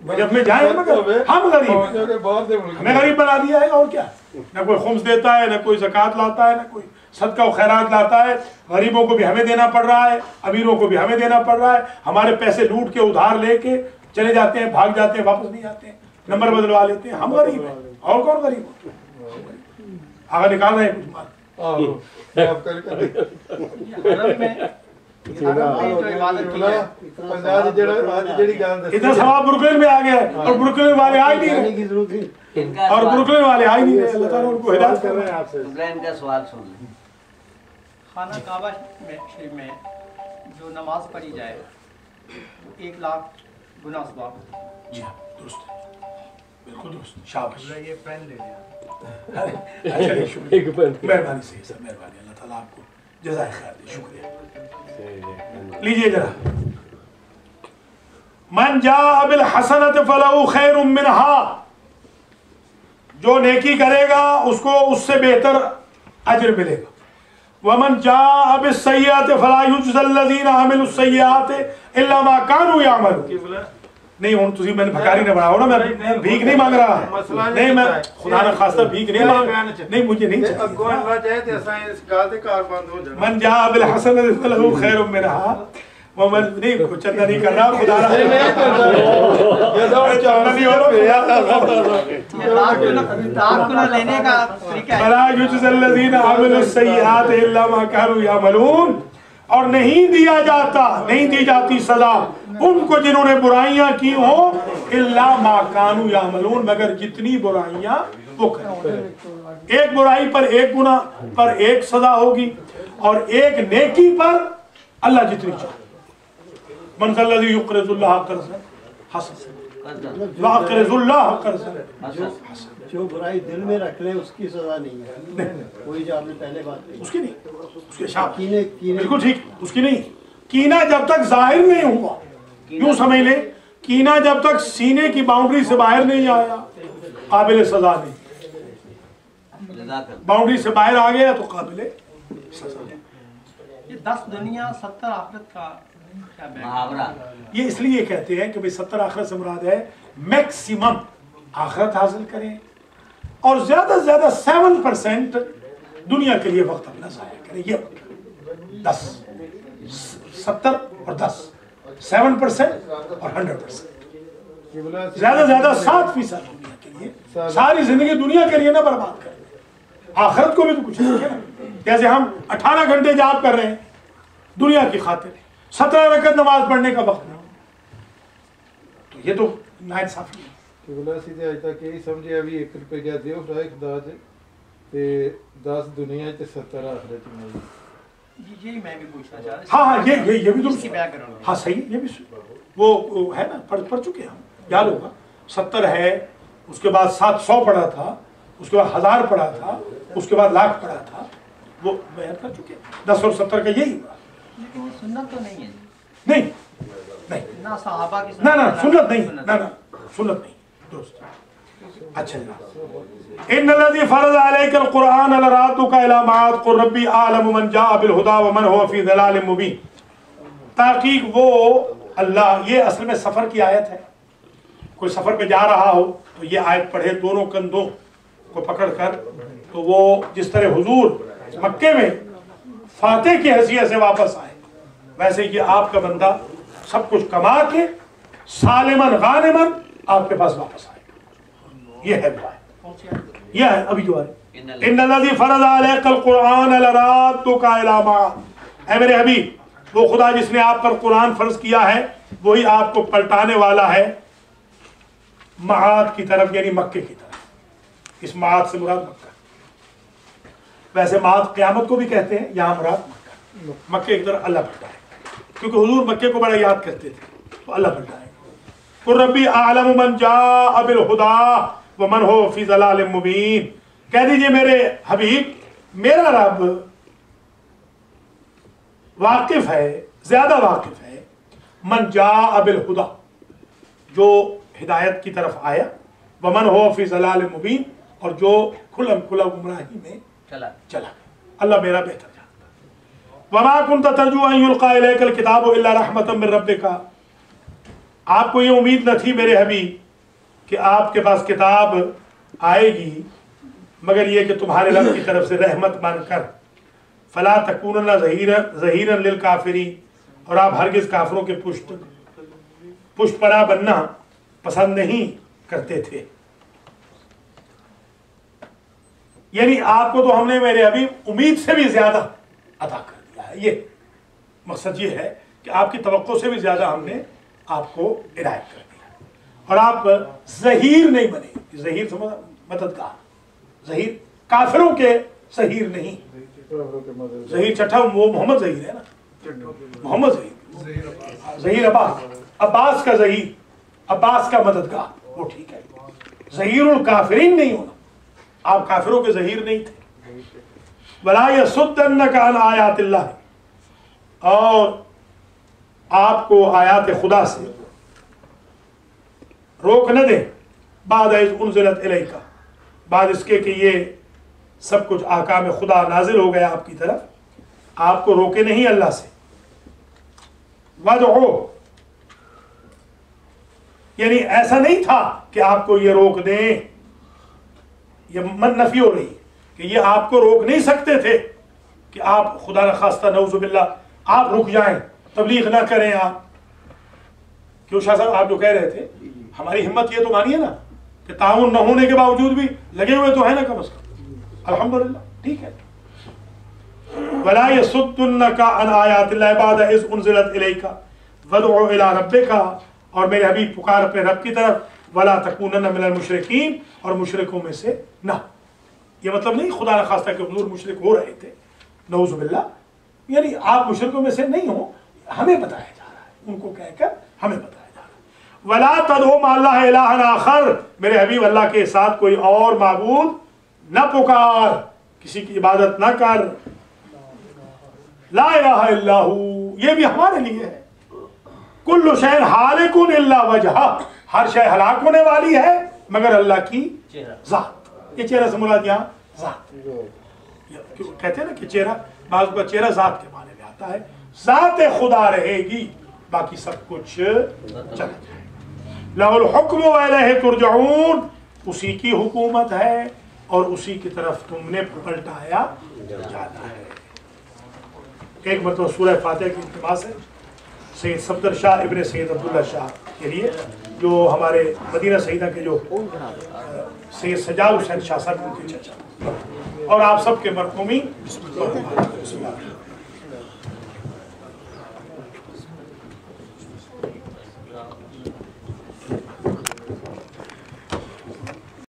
नजफ में जाए मगर हम गरीब, हमें गरीब बना दिया है। और क्या, न कोई खुम्स देता है, न कोई ज़कात लाता है, न कोई सदका और खैरात लाता है। गरीबों को भी हमें देना पड़ रहा है, अमीरों को भी हमें देना पड़ रहा है। हमारे पैसे लूट के उधार लेके चले जाते हैं, भाग जाते हैं, वापस नहीं आते हैं, नंबर बदलवा लेते हैं। हम गरीब हैं, और कौन गरीब हो। आगे निकाल रहे हैं कुछ बात। इतना सवाब ब्रुकलिन में आ गया है और ब्रुकलिन वाले आ ही नहीं रहे, और ब्रुकलिन वाले आ ही नहीं रहे। अल्लाह ताला उनको हिदायत कर रहे हैं। आपसे इब्राहिम का सवाल सुन लें। खाना काबा शरीफ में जो नमाज पढ़ी जाए 1 लाख गुना सवाब। जी हाँ, दुरुस्त है, बिल्कुल दुरुस्त। शाबाश, ये पेन ले लिया। अच्छा शुक्रिया, मेहरबानी से सर, मेहरबानी। अल्लाह ताला आपको जज़ाए खैर दे, शुक्रिया। लीजिए जरा, मन जाअ बिल हसनति फलहु खैरुम मिनहा, जो नेकी करेगा उसको उससे बेहतर अजर मिलेगा। वमन जाअ बिस्सय्यअति फला युज्ज़ल लज़ीना अमिलुस सय्यिआति इल्ला मा कानू यअमलून। नहीं हूं तुसी मैंने भकारी ने बनाओ ना, मैं भीख नहीं मांग रहा। नहीं मैं खुदा ना खास्ता भीख नहीं मांग रहा, नहीं मुझे नहीं चाहिए। मन जाअ बिल हसनति फलहु खैरुम मिनहा, वमन नहीं कुछ चंदा नहीं कर रहा, खुदा ना लाख गुना लेने का तरीका है। फला युज्ज़ल लज़ीना अमिलुस सय्यिआति इल्ला मा कानू यअमलून, और नहीं दिया जाता, नहीं दी जाती सजा उनको जिन्होंने बुराइयां की हो, इल्ला मा कानू यामलून, मगर जितनी बुराइयां वो करें। एक बुराई पर 1 गुना पर 1 सजा होगी, और एक नेकी पर अल्लाह जितनी चाहे। मन ज़ल्लज़ी युक़रिज़ुल्लाह क़र्ज़न हसन व अक़रिज़ुल्लाह क़र्ज़न हसन। जो बुराई दिल में रख ले उसकी सजा नहीं है। कोई जो आपने पहले बात कही, उसकी नहीं, उसके शाबाश, कीने बिल्कुल ठीक, उसकी नहीं। कीना जब तक जाहिर नहीं हुआ, यूं समझ ले, कीना जब तक सीने की बाउंड्री से बाहर नहीं आया काबिल सजा नहीं। बाउंड्री से बाहर आ गया तो काबिल सजा नहीं। ये 10 दुनिया 70 आखिरत का क्या मुहावरा। ये इसलिए कहते हैं कि भाई 70 आखिरत से मुराद है मैक्सिमम आखिरत हासिल करें और ज्यादा से ज्यादा 7% दुनिया के लिए वक्त अपना जाया करें। ये 10, 70 और 10, 7% और 100%, ज्यादा से ज्यादा 7% दुनिया के लिए, सारी जिंदगी दुनिया के लिए ना बर्बाद करें, आखिरत को भी तो कुछ नहीं है। जैसे हम 18 घंटे जाप कर रहे हैं दुनिया की खातिर, 17 रकअत नमाज पढ़ने का वक्त नहीं, तो ये तो नाइंसाफी है। ਕਿਬਲਾ ਸੀ ਤੇ ਅੱਜ ਤੱਕ ਇਹ ਸਮਝਿਆ ਵੀ 1 ਰੁਪਇਆ ਦਿਓ ਖੁਦਾ ਖੁਦਾ ਚ ਤੇ 10 ਦੁਨੀਆ ਚ 70 ਆਖਿਰਤ ਚ ਮਿਲ। यही मैं भी पूछना चाह रहा हूँ। हाँ हाँ, ये भी इसकी बैकग्राउंड। हाँ सही, ये भी वो है ना, पढ़ चुके हैं हम, याद होगा। 70 है, उसके बाद 700 पढ़ा था, उसके बाद 1000 पढ़ा था, उसके बाद लाख पढ़ा था, वो बयान कर चुके। 10 और 70 का यही हुआ। लेकिन वो सुन्नत तो नहीं है। नहीं नहीं ना सहाबा की ना ना सुन्नत नहीं, ना ना सुन्नत नहीं दोस्त। अच्छा इन्नल्लज़ी फ़रज़ अलैकल क़ुरआन लरादुका इला मआद क़ुल रब्बी आलमु मन जाअ बिल हुदा व मन हुवा फ़ी ज़लालिम मुबीन। ताकीक वो अल्लाह, ये असल में सफ़र की आयत है। कोई सफ़र पे जा रहा हो तो ये आयत पढ़े दोनों कंधों को पकड़ कर, तो वो जिस तरह हुजूर मक्के में फातेह की हैसियत से वापस आए, वैसे ये आपका बंदा सब कुछ कमा के सालिमन गानिमन आपके पास वापस आएगा। ये है दुआ, ये है अभी जो है इन्नल्लज़ी फ़रज़ अलैकल क़ुरआन लरादुका इला मआद। ऐ मेरे हबीब, वो खुदा जिसने आप पर कुरान फर्ज किया है वही आपको पलटाने वाला है मआद की तरफ, यानी मक्के की तरफ। इस मआद से मुराद मक्का। वैसे मआद क़यामत को भी कहते हैं, यहाँ मुराद मक्का। मक्के की तरफ अल्लाह पलटा है, क्योंकि हुजूर मक्के को बड़ा याद करते थे, तो अल्लाह पलटा है। क़ुल रब्बी आलमु मन जाअ बिल हुदा व मन हुवा फ़ी ज़लालिम मुबीन। कह दीजिए मेरे हबीब, मेरा रब वाकिफ है, ज्यादा वाकिफ है, मन जाअ बिल हुदा, जो हिदायत की तरफ आया, व मन हुवा फ़ी ज़लालिम मुबीन, और जो खुल्लम खुला गुमराही में चला। अल्लाह मेरा बेहतर जानता। वमा कुन्त तर्जू अन युल्का इलैकल किताबु इल्ला रहमतम मिन रब्बिका। आपको ये उम्मीद न थी मेरे हबीब कि आपके पास किताब आएगी मगर ये कि तुम्हारे रब की तरफ से रहमत मानकर। फला तकूनन्ना ज़हीरन लिल काफिरीन, और आप हरगिज काफिरों के पुष्टपना बनना पसंद नहीं करते थे। यानी आपको तो हमने मेरे अभी उम्मीद से भी ज्यादा अता कर दिया है। ये मकसद ये है कि आपकी तवक्को से भी ज्यादा हमने आपको इनायत कर दिया, और आप ज़हीर नहीं बने। ज़हीर समझ, मददगार। ज़हीर काफिरों के ज़हीर नहीं, ज़हीर छठा वो मोहम्मद ज़हीर है ना, मोहम्मद ज़हीर, ज़हीर अब्बास का ज़हीर, अब्बास का मददगार, वो ठीक है। ज़हीरुल काफिरीन नहीं होना, आप काफिरों के ज़हीर नहीं थे। वला यसुद्दन्नका अन आयातिल्लाह, और आपको आयात खुदा से रोक न दे, बाद इज़ उन्ज़िलत इलैका, बाद इसके कि ये सब कुछ आकाम खुदा नाजिल हो गया आपकी तरफ, आपको रोके नहीं अल्लाह से। वदओ, यानी ऐसा नहीं था कि आपको ये रोक दें, ये मन नफी हो रही है कि ये आपको रोक नहीं सकते थे कि आप खुदा न खास्ता नऊज़ुबिल्लाह आप रुक जाएं, तबलीग ना करें आप। क्यों शाह साहब, आप जो कह रहे थे, हमारी हिम्मत ये तो मानिए ना कि ताउन न होने के बावजूद भी लगे हुए तो है ना कम से कम, अल्हम्दुलिल्लाह, ठीक है। वला यसुद्दुन्नका अन आयातिल्लाह बाद इज़ उन्ज़िलत इलैका वदउ इला रब्बिका, और मेरे हबीब पुकार अपने रब की तरफ, वला तकूनन्ना मिनल मुशरिकीन, और मुशरिकों में से ना। ये मतलब नहीं खुदा न खास्ता कि हुजूर मुशरिक हो रहे थे, नऊज़ुबिल्लाह, यानी आप मुशरिकों में से नहीं हो, हमें बताया जा रहा है, उनको कहकर हमें बताया जा रहा है। वला तदउ मअल्लाह इलाहन आखर, मेरे हबीब अल्लाह के साथ कोई और माबूद न पुकार, किसी की इबादत न कर। ला इलाहा इल्लाहु, ये भी हमारे लिए है। कुल्लु शैइन हालिकुन इल्ला वजहा, हर शय हलाक होने वाली है मगर अल्लाह की जात। ये चेहरा से मुराद यहाँ जात, कहते हैं ना कि चेहरा, बाज़ का चेहरा जात के माने में आता है। जात खुदा रहेगी, बाकी सब कुछ चला जाए। लहुल हुक्म व इलैहि तुरजऊन, उसी की हुकूमत है, और उसी की तरफ तुमने पलटाया जाना है। एक मतलब सूरह फातिहा की इल्तिमास है सैयद सफदर शाह इब्ने सैयद अब्दुल्ला शाह के लिए, जो हमारे मदीना सईदा के जो सैयद सजा हुसैन शाह साहब उनके चचा, और आप सबके मरहूमी।